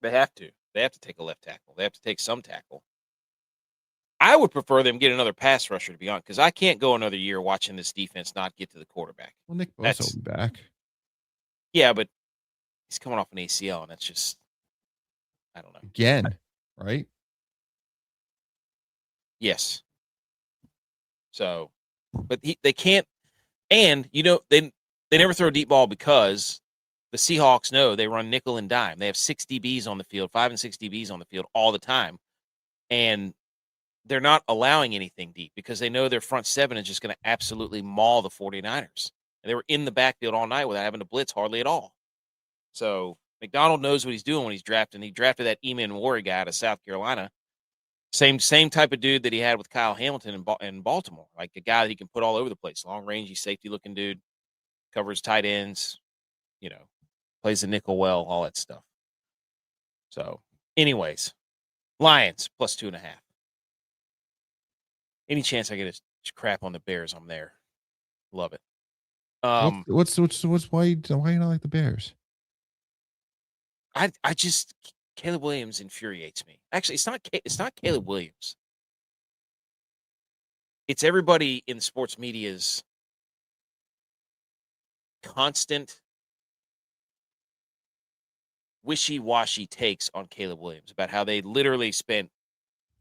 They have to. They have to take a left tackle. They have to take some tackle. I would prefer them get another pass rusher, to be honest, because I can't go another year watching this defense not get to the quarterback. Well, Nick Bosa will be back. Yeah, but he's coming off an ACL, and that's just, I don't know. Again, right? Yes. So, but they can't, and they never throw a deep ball because the Seahawks know they run nickel and dime. They have 6 DBs on the field, 5 and 6 DBs on the field all the time, and they're not allowing anything deep because they know their front seven is just going to absolutely maul the 49ers. And they were in the backfield all night without having to blitz hardly at all. So McDonald knows what he's doing when he's drafting. He drafted that Eamon Warrior guy out of South Carolina. Same type of dude that he had with Kyle Hamilton in Baltimore, like a guy that he can put all over the place. Long rangey, safety looking dude, covers tight ends, plays the nickel well, all that stuff. So, anyways, Lions plus 2.5. Any chance I get a crap on the Bears, I'm there. Love it. What's why you not like the Bears? I just Caleb Williams infuriates me. Actually, it's not Caleb Williams. It's everybody in sports media's constant wishy-washy takes on Caleb Williams about how they literally spent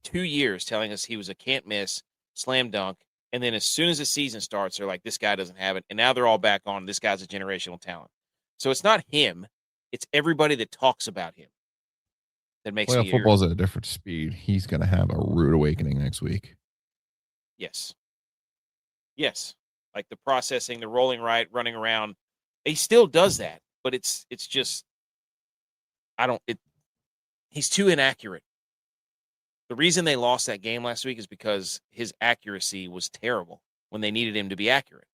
2 years telling us he was a can't miss, slam dunk, and then as soon as the season starts, they're like, this guy doesn't have it, and now they're all back on this guy's a generational talent. So it's not him. It's everybody that talks about him that makes me football's at a different speed. He's going to have a rude awakening next week. Yes. Like the processing, the rolling right, running around. He still does that, but it's just he's too inaccurate. The reason they lost that game last week is because his accuracy was terrible when they needed him to be accurate.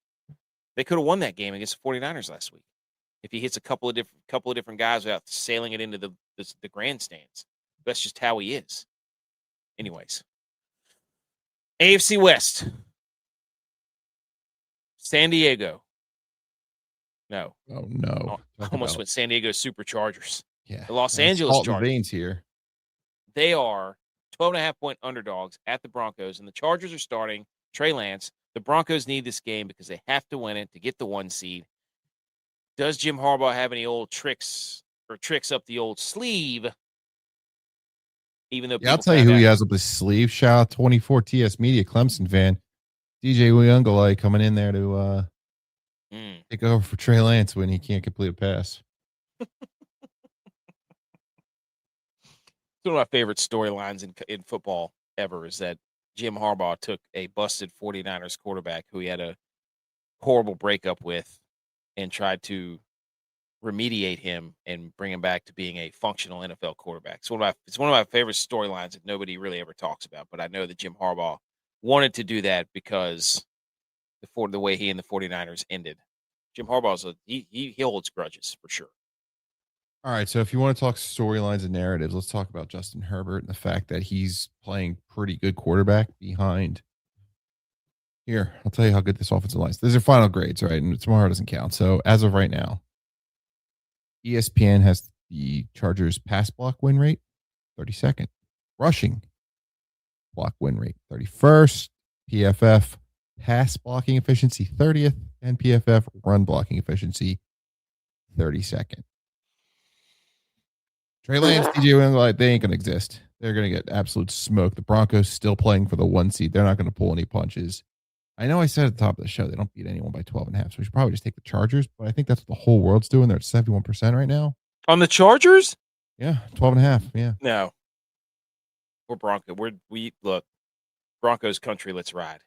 They could have won that game against the 49ers last week if he hits a couple of different guys without sailing it into the grandstands. That's just how he is. Anyways, AFC West, San Diego. No. Oh no! I almost went San Diego Superchargers. Yeah, the Los Angeles Chargers. Veins here. They are 12.5-point underdogs at the Broncos, and the Chargers are starting Trey Lance. The Broncos need this game because they have to win it to get the 1 seed. Does Jim Harbaugh have any old tricks up the old sleeve? Even though I'll tell you who he has up his sleeve. Shout out 24 TS Media Clemson fan, DJ Uyunglele coming in there to take over for Trey Lance when he can't complete a pass. One of my favorite storylines in football ever is that Jim Harbaugh took a busted 49ers quarterback who he had a horrible breakup with and tried to remediate him and bring him back to being a functional NFL quarterback. It's one of my favorite storylines that nobody really ever talks about, but I know that Jim Harbaugh wanted to do that because the way he and the 49ers ended. Jim Harbaugh's he holds grudges for sure. All right, so if you want to talk storylines and narratives, let's talk about Justin Herbert and the fact that he's playing pretty good quarterback behind. Here, I'll tell you how good this offensive line is. These are final grades, right? And tomorrow doesn't count. So as of right now, ESPN has the Chargers pass block win rate, 32nd. Rushing block win rate, 31st. PFF pass blocking efficiency, 30th. And PFF run blocking efficiency, 32nd. Trey Lance, DJ Uyunglele, they ain't going to exist. They're going to get absolute smoke. The Broncos still playing for the 1 seed. They're not going to pull any punches. I know I said at the top of the show they don't beat anyone by 12.5, so we should probably just take the Chargers, but I think that's what the whole world's doing. They're at 71% right now. On the Chargers? Yeah, 12.5, yeah. No. We're Bronco. Look, Broncos country, let's ride.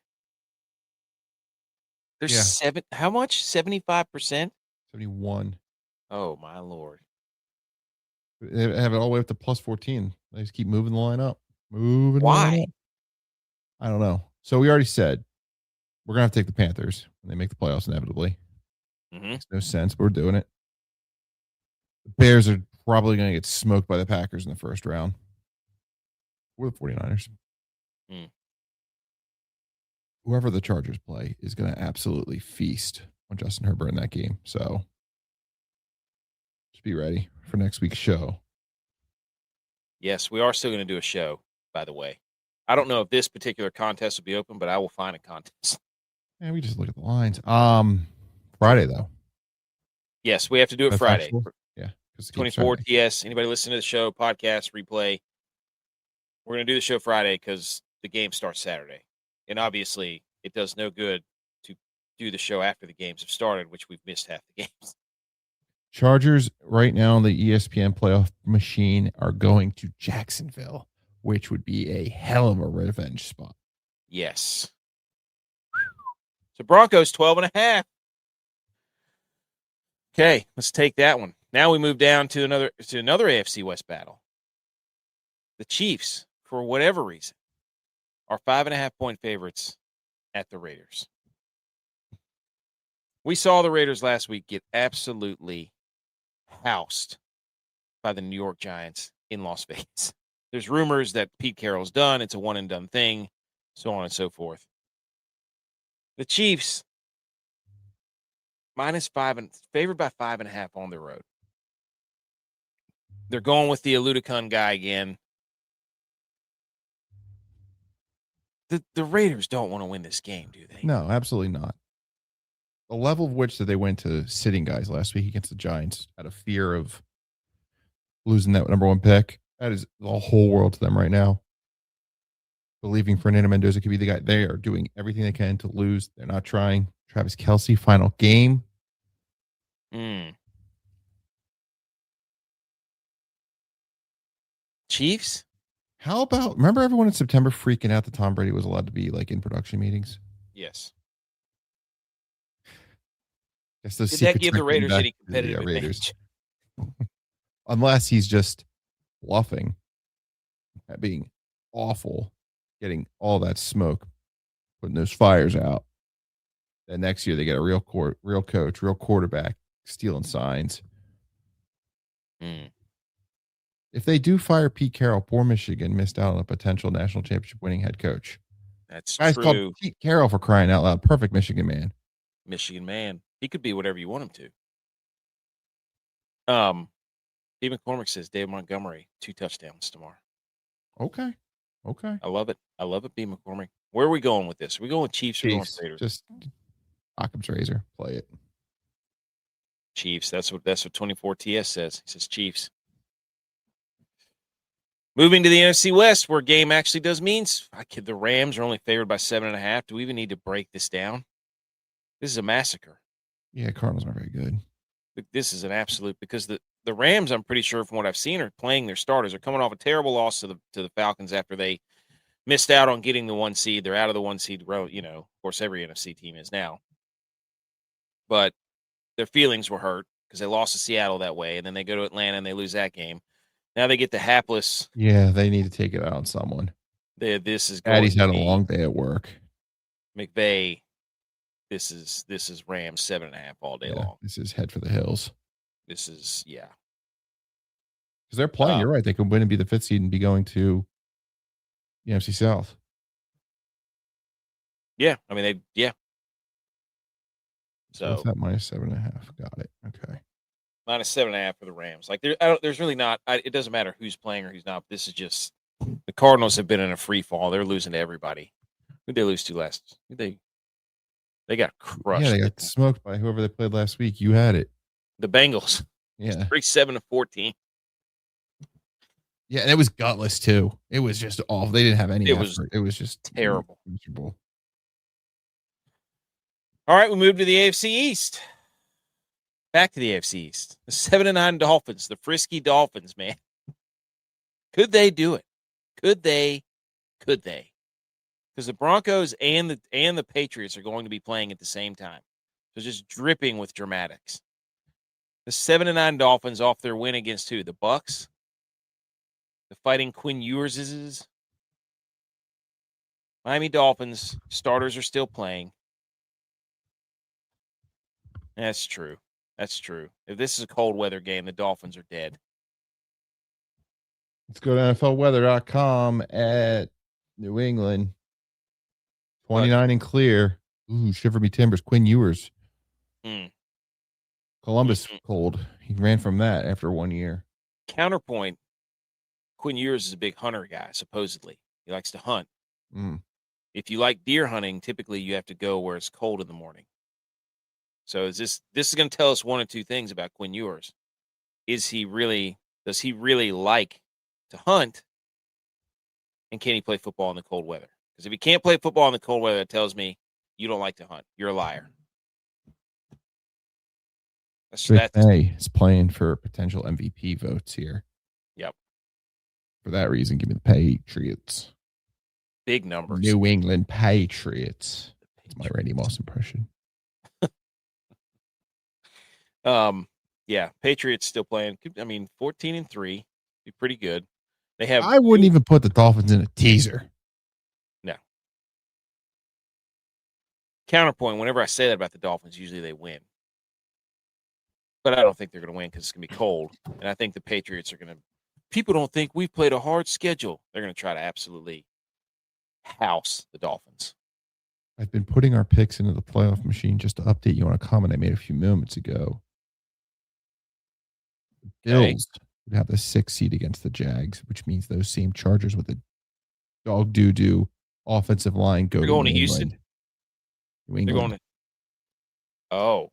There's how much? 75%? 71. Oh, my Lord. They have it all the way up to plus 14. They just keep moving the line up. Why? I don't know. So we already said we're going to have to take the Panthers when they make the playoffs inevitably. Makes no sense, but we're doing it. The Bears are probably going to get smoked by the Packers in the first round. Or the 49ers. Whoever the Chargers play is going to absolutely feast on Justin Herbert in that game. So just be ready for next week's show. Yes, we are still going to do a show, by the way. I don't know if this particular contest will be open, but I will find a contest. Yeah, we just look at the lines. Friday, though. Yes, we have to do it Friday. Factual? Yeah. 24 TS. Anybody listening to the show, podcast, replay, we're going to do the show Friday because the game starts Saturday. And obviously, it does no good to do the show after the games have started, which we've missed half the games. Chargers right now, the ESPN playoff machine are going to Jacksonville. which would be a hell of a revenge spot. Yes. So Broncos 12.5. Okay, let's take that one. Now we move down to another AFC West battle. The Chiefs, for whatever reason, are 5.5-point favorites at the Raiders. We saw the Raiders last week get absolutely housed by the New York Giants in Las Vegas. There's rumors that Pete Carroll's done. It's a one-and-done thing, so on and so forth. The Chiefs, -5 favored by 5.5 on the road. They're going with the Aludicon guy again. The Raiders don't want to win this game, do they? No, absolutely not. The level of which that they went to sitting guys last week against the Giants out of fear of losing that number 1 pick, that is the whole world to them right now. Believing Fernando Mendoza could be the guy. They are doing everything they can to lose. They're not trying. Travis Kelce, final game. Chiefs? How about, remember everyone in September freaking out that Tom Brady was allowed to be like in production meetings? Yes. Guess those Did that give the Raiders any competitive advantage? Unless he's just bluffing at being awful, getting all that smoke, putting those fires out. Then next year they get a real coach, real quarterback, stealing signs. If they do fire Pete Carroll, poor Michigan missed out on a potential national championship winning head coach. That's Guy's true. called Pete Carroll, for crying out loud. Perfect Michigan man. Michigan man. He could be whatever you want him to. Steve McCormick says Dave Montgomery 2 touchdowns tomorrow. Okay. I love it, B. McCormick. Where are we going with this? Are we going with Chiefs or going with Raiders? Just Occam's razor. Play it. Chiefs. That's what 24 TS says. He says Chiefs. Moving to the NFC West, where game actually does means the Rams are only favored by 7.5. Do we even need to break this down? This is a massacre. Yeah, Cardinals aren't very good. This is an absolute, because the Rams, I'm pretty sure from what I've seen, are playing their starters. They're coming off a terrible loss to the Falcons after they missed out on getting the 1 seed. They're out of the 1 seed row. Of course, every NFC team is now. But their feelings were hurt because they lost to Seattle that way, and then they go to Atlanta and they lose that game. Now they get the hapless. Yeah, they need to take it out on someone. This is Addie's had a long day at work. McVay. This is Rams 7.5 all day long. This is head for the hills. This is because they're playing. You're right. They could win and be the 5th seed and be going to the NFC South. Yeah, I mean So what's that -7.5? Got it. Okay. -7.5 for the Rams. Like there's really not. It doesn't matter who's playing or who's not. This is just the Cardinals have been in a free fall. They're losing to everybody. Who'd they lose to last? They got crushed. Yeah, they got smoked by whoever they played last week. You had it. The Bengals. Yeah. 37-14. Yeah, and it was gutless too. It was just awful. They didn't have any effort. It was just terrible. Miserable. All right, we move to the AFC East. Back to the AFC East. The 7-9 Dolphins, the frisky Dolphins, man. Could they do it? Could they? Because the Broncos and the Patriots are going to be playing at the same time. So just dripping with dramatics. The 7-9 Dolphins off their win against who? The Bucks? The Fighting Quinn Ewers' Miami Dolphins starters are still playing. That's true. If this is a cold weather game, the Dolphins are dead. Let's go to NFLweather.com at New England. 29 and clear. Ooh, shiver me timbers. Quinn Ewers. Columbus cold. He ran from that after 1 year. Counterpoint. Quinn Ewers is a big hunter guy, supposedly. He likes to hunt. If you like deer hunting, typically you have to go where it's cold in the morning. So this is going to tell us one or two things about Quinn Ewers. Does he really like to hunt? And can he play football in the cold weather? Because if he can't play football in the cold weather, it tells me you don't like to hunt. You're a liar. That's is playing for potential MVP votes here. Yep. For that reason, give me the Patriots. Big numbers. New England Patriots. That's my Randy Moss impression. Yeah, Patriots still playing. I mean, 14-3, be pretty good. They have. I wouldn't even put the Dolphins in a teaser. No. Counterpoint, whenever I say that about the Dolphins, usually they win. But I don't think they're going to win because it's going to be cold. And I think the Patriots are going to – people don't think we've played a hard schedule. They're going to try to absolutely house the Dolphins. I've been putting our picks into the playoff machine just to update you on a comment I made a few moments ago. The Bills would have the 6th seed against the Jags, which means those same Chargers with the dog doo-doo offensive line go to New Houston. New England. They're going to – oh.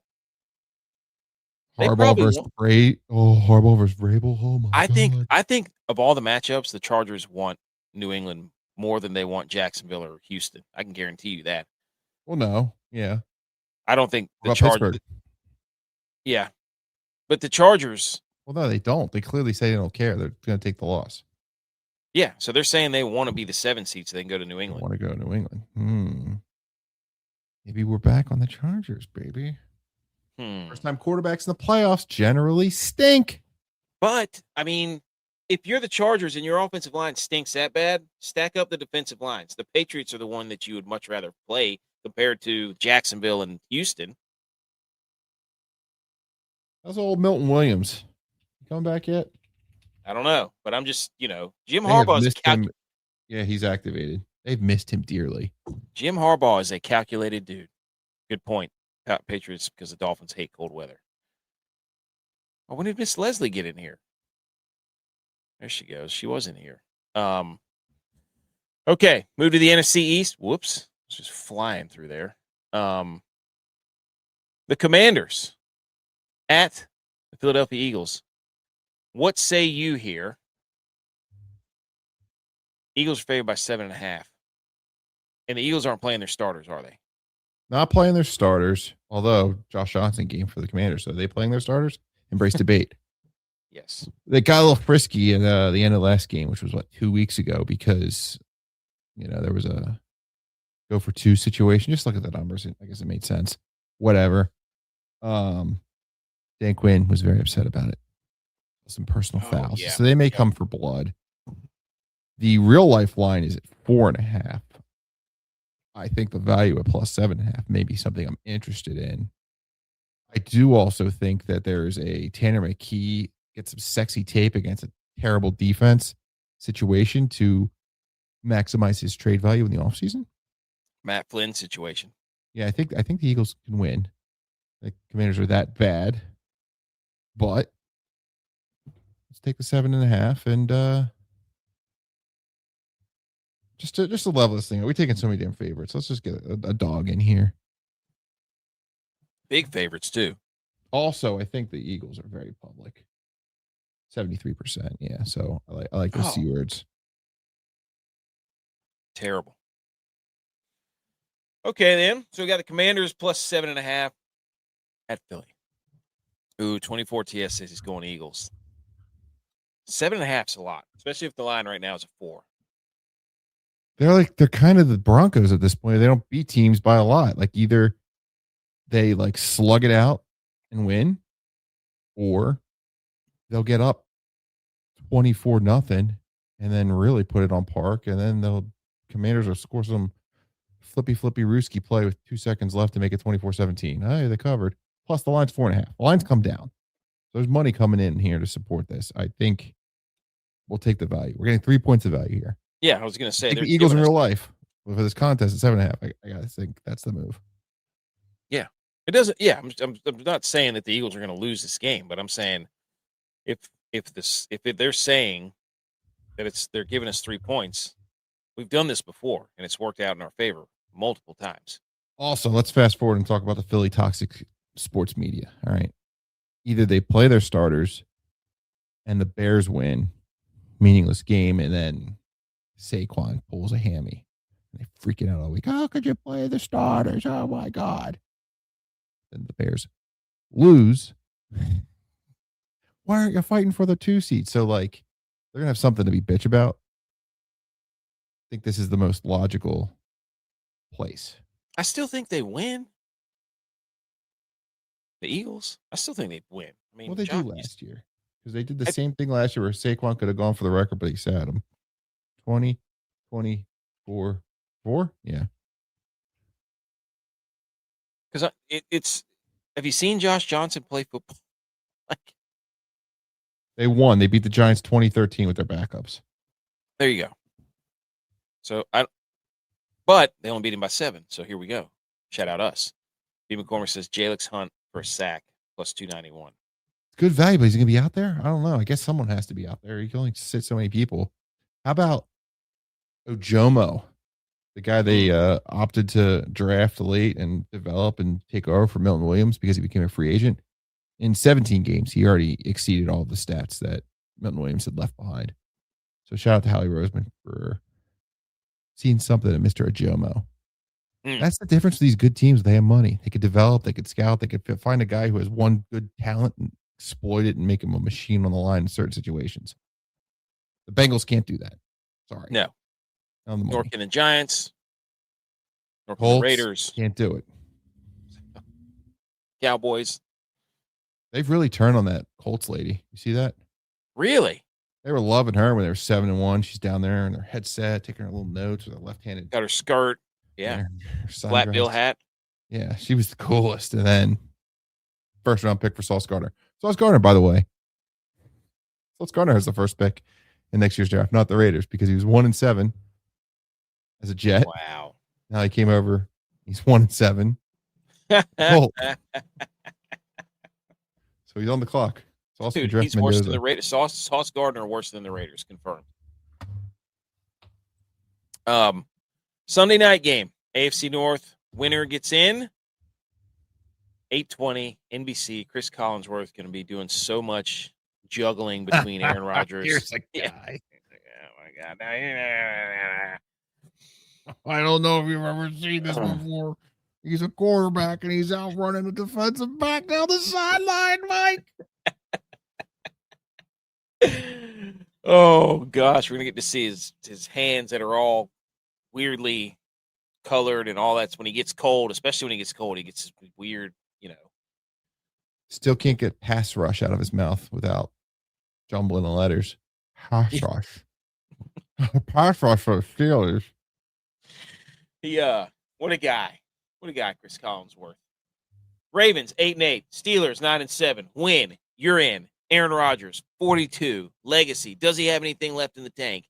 Harbaugh versus Vrabel. Oh, Harbaugh versus Vrabel. Oh my God. I think of all the matchups, the Chargers want New England more than they want Jacksonville or Houston. I can guarantee you that. Well, no, yeah. I don't think the Chargers. Yeah, but the Chargers. Well, no, they don't. They clearly say they don't care. They're going to take the loss. Yeah, so they're saying they want to be the 7th seed so they can go to New England. Want to go to New England. Maybe we're back on the Chargers, baby. First-time quarterbacks in the playoffs generally stink. But, I mean, if you're the Chargers and your offensive line stinks that bad, stack up the defensive lines. The Patriots are the one that you would much rather play compared to Jacksonville and Houston. How's old Milton Williams? Coming back yet? I don't know, but I'm just, Jim Harbaugh is Yeah, he's activated. They've missed him dearly. Jim Harbaugh is a calculated dude. Good point. Patriots because the Dolphins hate cold weather. Oh, when did Miss Leslie get in here? There she goes. She was in here. Okay, move to the NFC East. Whoops. It's just flying through there. The Commanders at the Philadelphia Eagles. What say you here? Eagles are favored by 7.5. And the Eagles aren't playing their starters, are they? Not playing their starters, although Josh Johnson game for the Commanders. So are they playing their starters? Embrace debate. Yes. They got a little frisky at the end of the last game, which was 2 weeks ago, because there was a go for 2 situation. Just look at the numbers. I guess it made sense. Whatever. Dan Quinn was very upset about it. Some personal fouls. Yeah. So they may come for blood. The real life line is at 4.5. I think the value at plus 7.5 may be something I'm interested in. I do also think that there's a Tanner McKee get some sexy tape against a terrible defense situation to maximize his trade value in the offseason. Matt Flynn situation. Yeah, I think the Eagles can win. The Commanders are that bad, but let's take the 7.5 and just to level this thing. We're taking so many damn favorites. Let's just get a dog in here. Big favorites too. Also, I think the Eagles are very public. 73%. Yeah, so I like those C words. Terrible. Okay, then. So we got the Commanders plus 7.5 at Philly. Ooh, 24 TS says he's going Eagles. 7.5 is a lot, especially if the line right now is a 4. They're kind of the Broncos at this point. They don't beat teams by a lot. Like either they slug it out and win, or they'll get up 24-0 and then really put it on park, and then Commanders will score some flippy Rooski play with 2 seconds left to make it 24-17. Hey, they covered. Plus the line's 4.5. The line's come down. There's money coming in here to support this. I think we'll take the value. We're getting 3 points of value here. Yeah, I was going to say the Eagles in real life for this contest at 7.5. I gotta think that's the move. Yeah, it doesn't. Yeah, I'm not saying that the Eagles are going to lose this game, but I'm saying if they're saying that they're giving us 3 points, we've done this before and it's worked out in our favor multiple times. Also, let's fast forward and talk about the Philly toxic sports media. All right, either they play their starters and the Bears win, meaningless game, and then Saquon pulls a hammy. And they freaking out all week. How could you play the starters? Oh my God. Then the Bears lose. Why aren't you fighting for the 2 seed? So they're gonna have something to be bitch about. I think this is the most logical place. I still think they win. The Eagles, I still think they win. I mean, What they do last year, because they did the same thing last year where Saquon could have gone for the record, but he sat him. 20, 24, 4? Yeah. Because it's. Have you seen Josh Johnson play football? Like, they won. They beat the Giants 2013 with their backups. There you go. So but they only beat him by 7. So here we go. Shout out us. B. McCormick says Jalix Hunt for a sack plus 291. Good value, but he's going to be out there? I don't know. I guess someone has to be out there. You can only sit so many people. How about Ojomo, the guy they opted to draft late and develop and take over for Milton Williams because he became a free agent? In 17 games, he already exceeded all the stats that Milton Williams had left behind. So shout out to Howie Roseman for seeing something in Mr. Ojomo. That's the difference with these good teams. They have money. They could develop. They could scout. They could find a guy who has one good talent and exploit it and make him a machine on the line in certain situations. The Bengals can't do that. Sorry. No. Nor can the Giants. Nor can the Raiders. Can't do it. Cowboys. They've really turned on that Colts lady. You see that? Really? They were loving her when they were 7-1. She's down there in her headset, taking her little notes with her left-handed. Got her skirt. Yeah. Her flat bill hat. Yeah, she was the coolest. And then first round pick for Sauce Gardner. Sauce Gardner, by the way. Sauce Gardner has the first pick in next year's draft, not the Raiders, because he was 1-7 as a Jet. Wow. Now he came over. He's 1-7. So he's on the clock. Dude, he's worse than the Raiders. Sauce Gardner worse than the Raiders, confirmed. Sunday night game, AFC North. Winner gets in. 8:20 NBC. Chris Collinsworth going to be doing so much juggling between Aaron Rodgers. Here's a guy. Oh my God! I don't know if you've ever seen this before. He's a quarterback and he's out running the defensive back down the sideline, Mike. Oh gosh, we're gonna get to see his hands that are all weirdly colored and all that's when he gets cold, especially when he gets cold, he gets weird, Still can't get pass rush out of his mouth without jumbling the letters. Pass rush. Pass rush for the Steelers. What a guy. What a guy, Chris Collinsworth. Ravens 8-8, Steelers 9-7. Win. You're in. Aaron Rodgers 42. Legacy. Does he have anything left in the tank?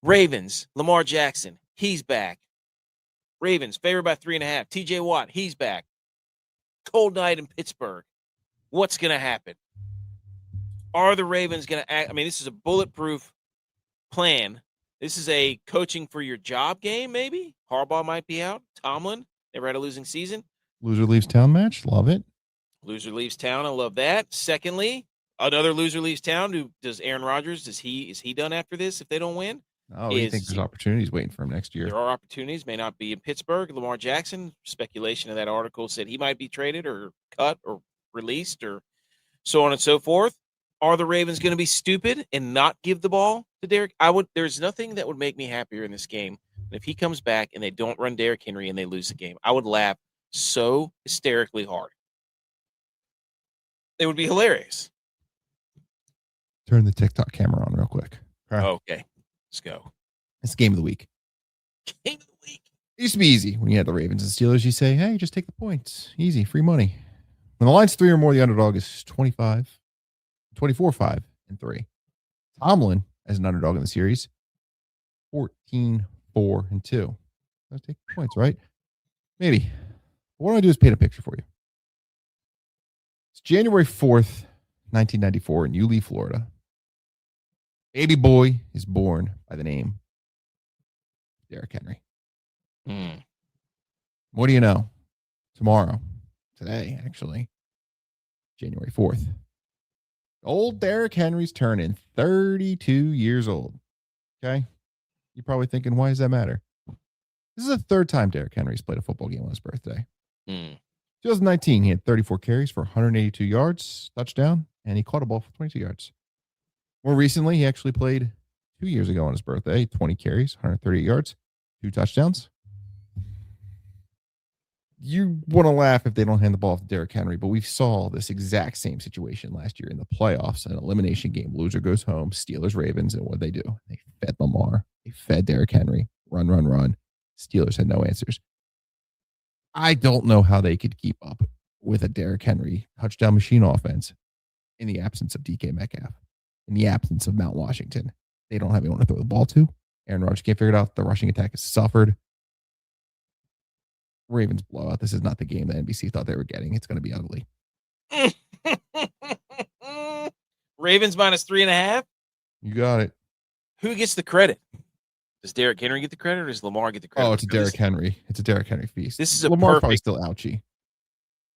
Ravens, Lamar Jackson, he's back. Ravens favored by 3.5. TJ Watt, he's back. Cold night in Pittsburgh. What's going to happen? Are the Ravens going to act? I mean, this is a bulletproof plan. This is a coaching for your job game, maybe. Harbaugh might be out. Tomlin, never had a losing season. Loser leaves town match. Love it. Loser leaves town. I love that. Secondly, another loser leaves town. Does Aaron Rodgers, is he done after this if they don't win? Oh, you think there's opportunities waiting for him next year? There are opportunities. May not be in Pittsburgh. Lamar Jackson, speculation of that article said he might be traded or cut or released or so on and so forth. Are the Ravens going to be stupid and not give the ball to Derrick? There's nothing that would make me happier in this game than if he comes back and they don't run Derrick Henry and they lose the game. I would laugh so hysterically hard. It would be hilarious. Turn the TikTok camera on real quick. Okay. Let's go. It's game of the week. Game of the week. It used to be easy. When you had the Ravens and Steelers, you say, hey, just take the points. Easy, free money. When the line's 3 or more, the underdog is 24-5, and 3. Tomlin, as an underdog in the series, 14-4, and 2. Let's take the points, right? Maybe. What I want to do is paint a picture for you. It's January 4th, 1994 in Yulee, Florida. Baby boy is born by the name Derrick Henry. What do you know? Today, actually, January 4th. Old Derrick Henry's turning 32 years old. Okay? You're probably thinking, why does that matter? This is the third time Derrick Henry's played a football game on his birthday. 2019, he had 34 carries for 182 yards, touchdown, and he caught a ball for 22 yards. More recently, he actually played 2 years ago on his birthday, 20 carries, 138 yards, 2 touchdowns. You want to laugh if they don't hand the ball off to Derrick Henry, but we saw this exact same situation last year in the playoffs, an elimination game. Loser goes home, Steelers, Ravens, and what they do? They fed Lamar. They fed Derrick Henry. Run, run, run. Steelers had no answers. I don't know how they could keep up with a Derrick Henry touchdown machine offense in the absence of DK Metcalf, in the absence of Mount Washington. They don't have anyone to throw the ball to. Aaron Rodgers can't figure it out. The rushing attack has suffered. Ravens blowout. This is not the game that NBC thought they were getting. It's going to be ugly. Ravens -3.5. You got it. Who gets the credit? Does Derrick Henry get the credit, or does Lamar get the credit? Oh, it's a Derrick Henry. It's a Derrick Henry feast. This is a Lamar probably still ouchie.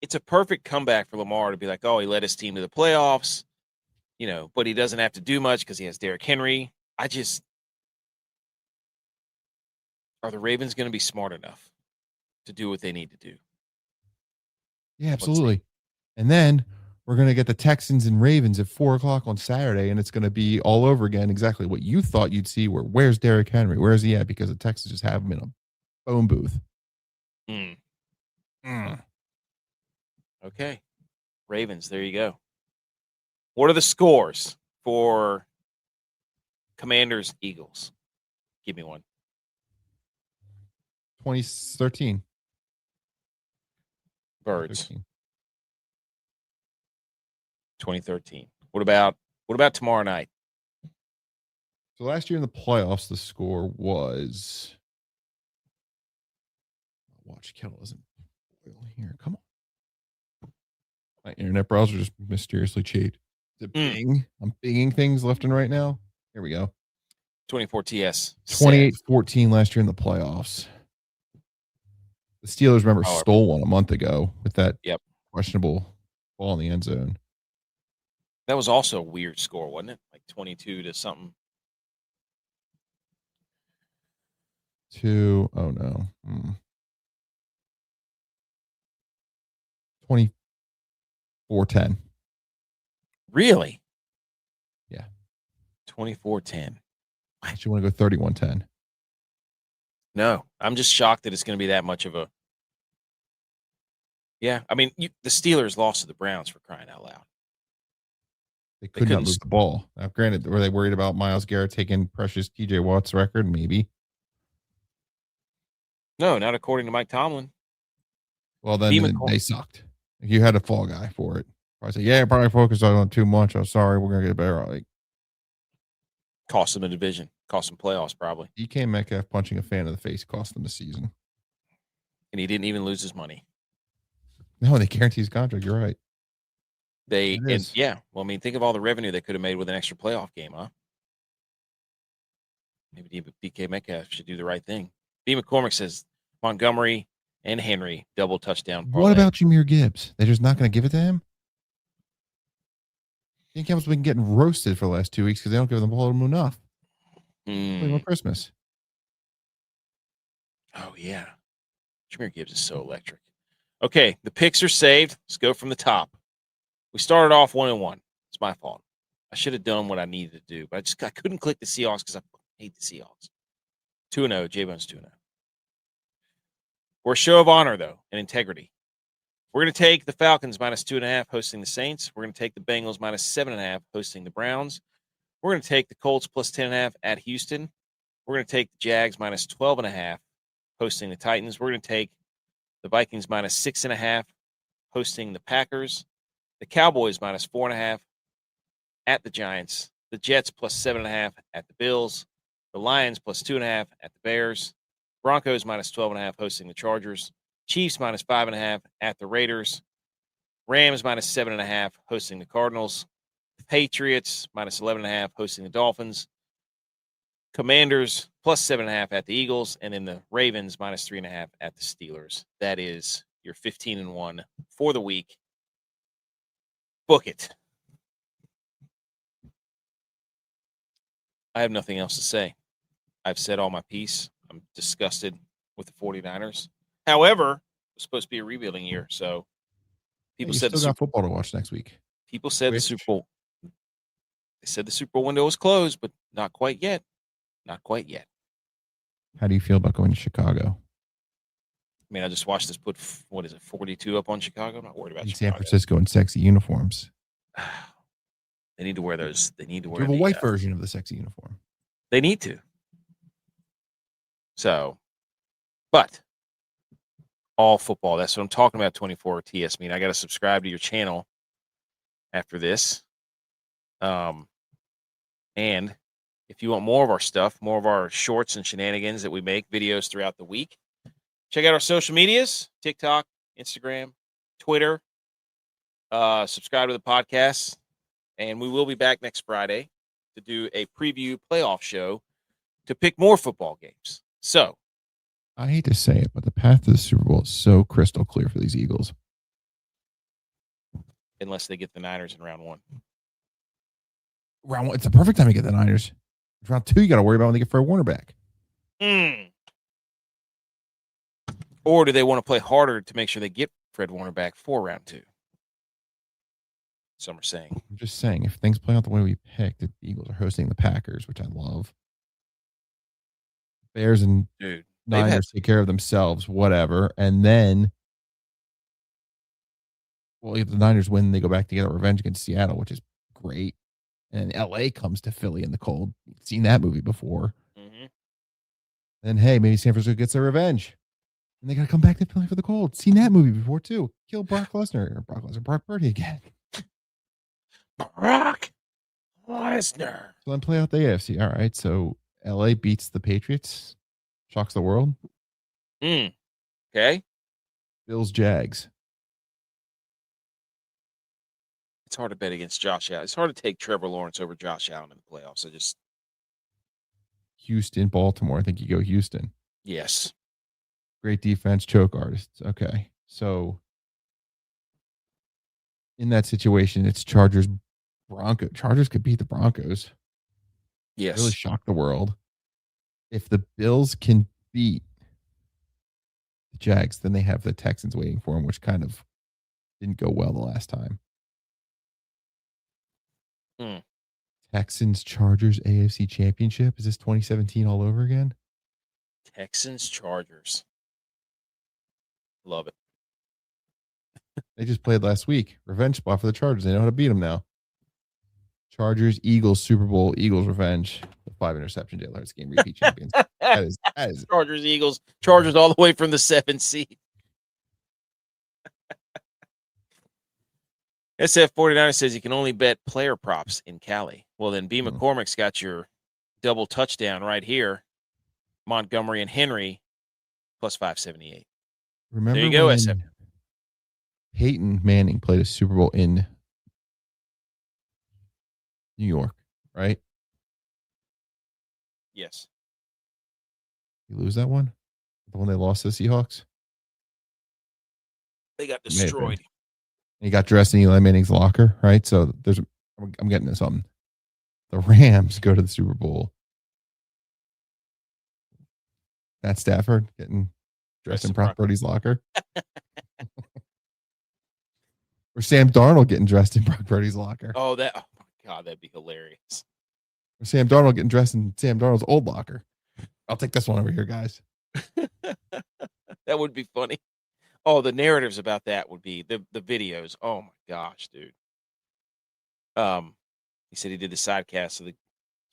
It's a perfect comeback for Lamar to be like, oh, he led his team to the playoffs, but he doesn't have to do much because he has Derrick Henry. Are the Ravens going to be smart enough to do what they need to do? Yeah, absolutely. And then we're going to get the Texans and Ravens at 4:00 on Saturday, and it's going to be all over again. Exactly what you thought you'd see. Where's Derrick Henry? Where's he at? Because the Texans just have him in a phone booth. Okay. Ravens, there you go. What are the scores for Commanders, Eagles? Give me one. 2013. Birds. 2013. What about tomorrow night? So last year in the playoffs, the score was. Watch Kettle isn't here. Come on. My internet browser just mysteriously cheated. Is it Bing? I'm binging things left and right now. Here we go. 24 TS. 28-14 last year in the playoffs. The Steelers, remember, stole one a month ago with that questionable ball in the end zone. That was also a weird score, wasn't it? Like 22 to something. Oh no. 24-10. Really? Yeah. 24-10. I actually want to go 31-10. No, I'm just shocked that it's going to be that much of a. Yeah, I mean, the Steelers lost to the Browns, for crying out loud. They could not move the ball. Now, granted, were they worried about Myles Garrett taking precious TJ Watt's record? Maybe. No, not according to Mike Tomlin. Well, then they sucked. You had a fall guy for it. I said, yeah, probably focused on too much. I'm sorry. We're going to get better. Like, cost them a division. Cost them playoffs, probably. DK Metcalf punching a fan in the face cost them the season. And he didn't even lose his money. No, they guaranteed his contract. You're right. Well, I mean, think of all the revenue they could have made with an extra playoff game, huh? Maybe DK Metcalf should do the right thing. B. McCormick says Montgomery and Henry double touchdown parlay. What about Jahmyr Gibbs? They're just not going to give it to him? I think Campbell's been getting roasted for the last 2 weeks because they don't give them the ball enough. On Christmas. Oh, yeah. Jahmyr Gibbs is so electric. Okay, the picks are saved. Let's go from the top. We started off 1-1. It's my fault. I should have done what I needed to do, but I couldn't click the Seahawks because I hate the Seahawks. 2-0, JBonez 2-0. We're a show of honor, though, and integrity. We're going to take the Falcons -2.5 hosting the Saints. We're going to take the Bengals -7.5 hosting the Browns. We're going to take the Colts +10.5 at Houston. We're going to take the Jags -12.5 hosting the Titans. We're going to take the Vikings -6.5 hosting the Packers. The Cowboys -4.5 at the Giants. The Jets +7.5 at the Bills. The Lions +2.5 at the Bears. Broncos -12.5 hosting the Chargers. Chiefs -5.5 at the Raiders. Rams -7.5 hosting the Cardinals. Patriots -11.5 hosting the Dolphins. Commanders +7.5 at the Eagles, and then the Ravens -3.5 at the Steelers. That is your 15-1 for the week. Book it. I have nothing else to say. I've said all my piece. I'm disgusted with the 49ers. However, it's supposed to be a rebuilding year, so people said still got football to watch next week. People said the Super Bowl. They said the Super Bowl window was closed, but not quite yet. Not quite yet. How do you feel about going to Chicago? I mean, I just watched this put, 42 up on Chicago. I'm not worried about Chicago. San Francisco in sexy uniforms. They need to wear those. They need to wear you have a white version of the sexy uniform. They need to. So, but all football. That's what I'm talking about. 24 TS. I got to subscribe to your channel after this. And if you want more of our stuff, more of our shorts and shenanigans that we make, videos throughout the week, check out our social medias: TikTok, Instagram, Twitter. Subscribe to the podcast, and we will be back next Friday to do a preview playoff show to pick more football games. So, I hate to say it, but the path to the Super Bowl is so crystal clear for these Eagles. Unless they get the Niners in round 1. Round 1, it's the perfect time to get the Niners. Round 2, you got to worry about when they get Fred Warner back. Or do they want to play harder to make sure they get Fred Warner back for round 2? Some are saying. I'm just saying, if things play out the way we picked, the Eagles are hosting the Packers, which I love. Bears and Niners take care of themselves, whatever. And then, if the Niners win, they go back to get a revenge against Seattle, which is great. And LA comes to Philly in the cold. You've seen that movie before. Mm-hmm. Then, hey, maybe San Francisco gets their revenge. And they got to come back to Philly for the cold. Seen that movie before, too. Kill Brock Purdy again. Brock Lesnar. So then play out the AFC. All right. So LA beats the Patriots. Shocks the world. Okay. Bills, Jags. It's hard to bet against Josh Allen. It's hard to take Trevor Lawrence over Josh Allen in the playoffs. Houston, Baltimore. I think you go Houston. Yes. Great defense, choke artists. Okay. So in that situation, it's Chargers, Broncos. Chargers could beat the Broncos. Yes. Really shock the world. If the Bills can beat the Jags, then they have the Texans waiting for them, which kind of didn't go well the last time. Texans, Chargers, AFC Championship. Is this 2017 all over again? Texans, Chargers. Love it. They just played last week. Revenge spot for the Chargers. They know how to beat them now. Chargers, Eagles, Super Bowl, Eagles revenge. The 5-interception Jalen Hurts game repeat champions. That is Chargers, Eagles, Chargers all the way from the 7th seed. SF49 says you can only bet player props in Cali. Well, then B. McCormick's got your double touchdown right here. Montgomery and Henry plus 578. Remember there you go, when SF. Peyton Manning played a Super Bowl in New York, right? Yes. You lose that one? The one they lost to the Seahawks? They got destroyed. He got dressed in Eli Manning's locker, right? So I'm getting to something. The Rams go to the Super Bowl. Matt Stafford getting dressed in Brock Purdy's locker. Or Sam Darnold getting dressed in Brock Purdy's locker. Oh my God, that'd be hilarious. Or Sam Darnold getting dressed in Sam Darnold's old locker. I'll take this one over here, guys. That would be funny. Oh, the narratives about that would be the videos. Oh my gosh, dude. He said he did the sidecast of the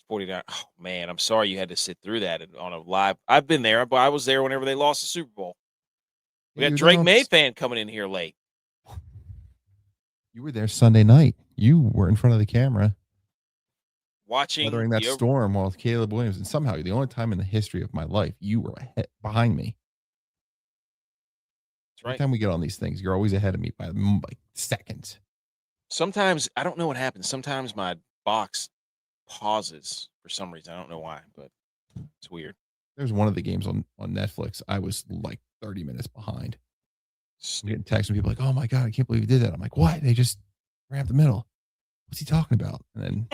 49. Oh man, I'm sorry you had to sit through that on a live. I've been there, but I was there whenever they lost the Super Bowl. We got Drake May fan coming in here late. You were there Sunday night. You were in front of the camera. Watching weathering that storm while Caleb Williams, and somehow the only time in the history of my life you were behind me. That's right. Every time we get on these things, you're always ahead of me by like seconds. Sometimes I don't know what happens. Sometimes my box pauses for some reason. I don't know why, but it's weird. There's one of the games on Netflix. I was like 30 minutes behind. I'm getting texts from people like, "Oh my God, I can't believe you did that." I'm like, "What? They just ran up the middle. What's he talking about?" And then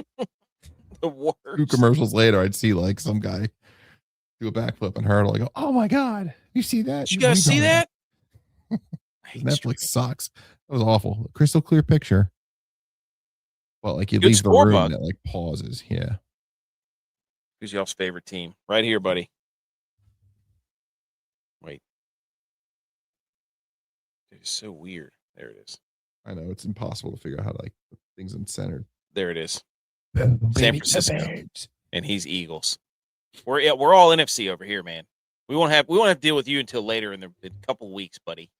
the worst. 2 commercials later, I'd see like some guy do a backflip and hurdle. I go, "Oh my God, you see that? You guys see that?" Netflix sucks. That was awful. Crystal clear picture. Well, like you Good leave the score room bug. and it like pauses. Yeah. Who's y'all's favorite team? Right here, buddy. Wait. It's so weird. There it is. I know it's impossible to figure out how to like put things uncentered. There it is. San Francisco. And he's Eagles. We're all NFC over here, man. We won't have to deal with you until later in a couple weeks, buddy.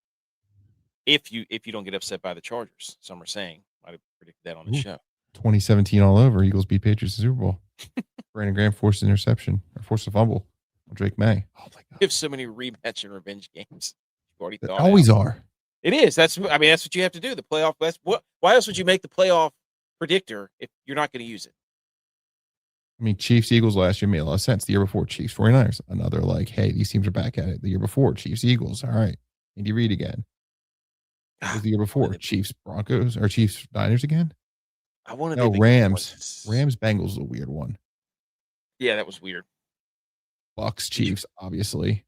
If you don't get upset by the Chargers, some are saying. Might have predicted that on the show. 2017 all over. Eagles beat Patriots in the Super Bowl. Brandon Graham forced an interception or forced a fumble on Drake May. Oh my god! We have so many rematch and revenge games. You've already thought always are. It is. That's what you have to do. The playoff. Why else would you make the playoff predictor if you're not going to use it? I mean, Chiefs, Eagles last year made a lot of sense. The year before, Chiefs, 49ers. Another like, hey, these teams are back at it. The year before, Chiefs, Eagles. All right. Andy Reid again. What was the year before? Chiefs, Broncos, or Chiefs, Niners again? I wanted Rams. Rams, Bengals is a weird one. Yeah, that was weird. Bucks, Chiefs, obviously.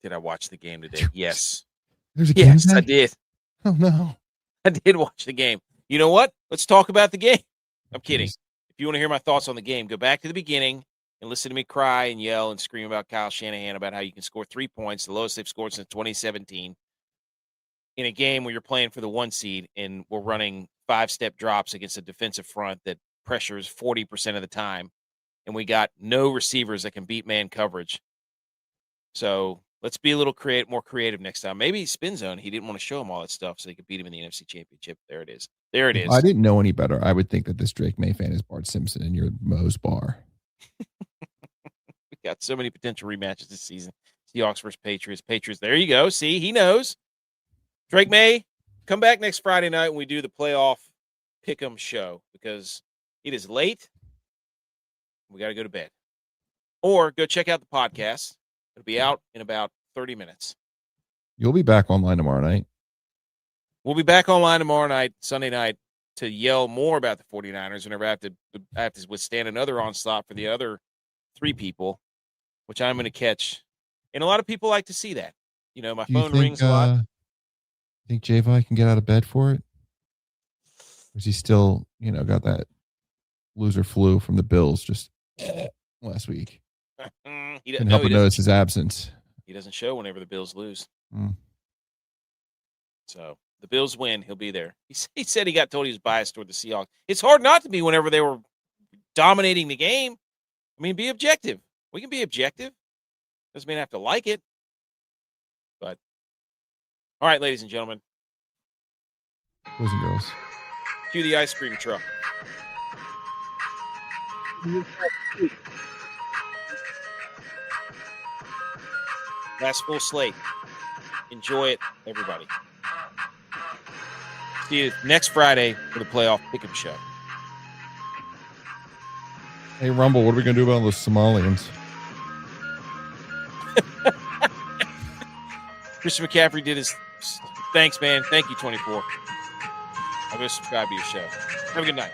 Did I watch the game today? Yes. There's a game yes, today? I did. Oh, no. I did watch the game. You know what? Let's talk about the game. I'm kidding. If you want to hear my thoughts on the game, go back to the beginning and listen to me cry and yell and scream about Kyle Shanahan about how you can score 3 points, the lowest they've scored since 2017, in a game where you're playing for the 1 seed and we're running 5-step drops against a defensive front that pressures 40% of the time, and we got no receivers that can beat man coverage. So let's be a little more creative next time. Maybe spin zone. He didn't want to show him all that stuff so he could beat him in the NFC Championship. There it is. There it is. If I didn't know any better, I would think that this Drake May fan is Bart Simpson and you're Moe's Bar. We got so many potential rematches this season. Seahawks versus Patriots. Patriots. There you go. See, he knows. Drake May, come back next Friday night when we do the playoff pick'em show because it is late. We got to go to bed. Or go check out the podcast. It'll be out in about 30 minutes. You'll be back online tomorrow night. We'll be back online tomorrow night, Sunday night, to yell more about the 49ers whenever I have to withstand another onslaught for the other 3 people, which I'm going to catch. And a lot of people like to see that. You know, my phone rings a lot. Think J-Vi can get out of bed for it? Or is he still, got that loser flu from the Bills just last week? He didn't help notice his absence. He doesn't show whenever the Bills lose. Mm. So the Bills win, he'll be there. He said he got told he was biased toward the Seahawks. It's hard not to be whenever they were dominating the game. I mean, be objective. We can be objective. Doesn't mean I have to like it. But all right, ladies and gentlemen. Boys and girls. Cue the ice cream truck. Last full slate. Enjoy it, everybody. See you next Friday for the playoff pick'em show. Hey, Rumble, what are we going to do about those Somalians? Christian McCaffrey did his... Thanks, man. Thank you, 24. I'm going to subscribe to your show. Have a good night.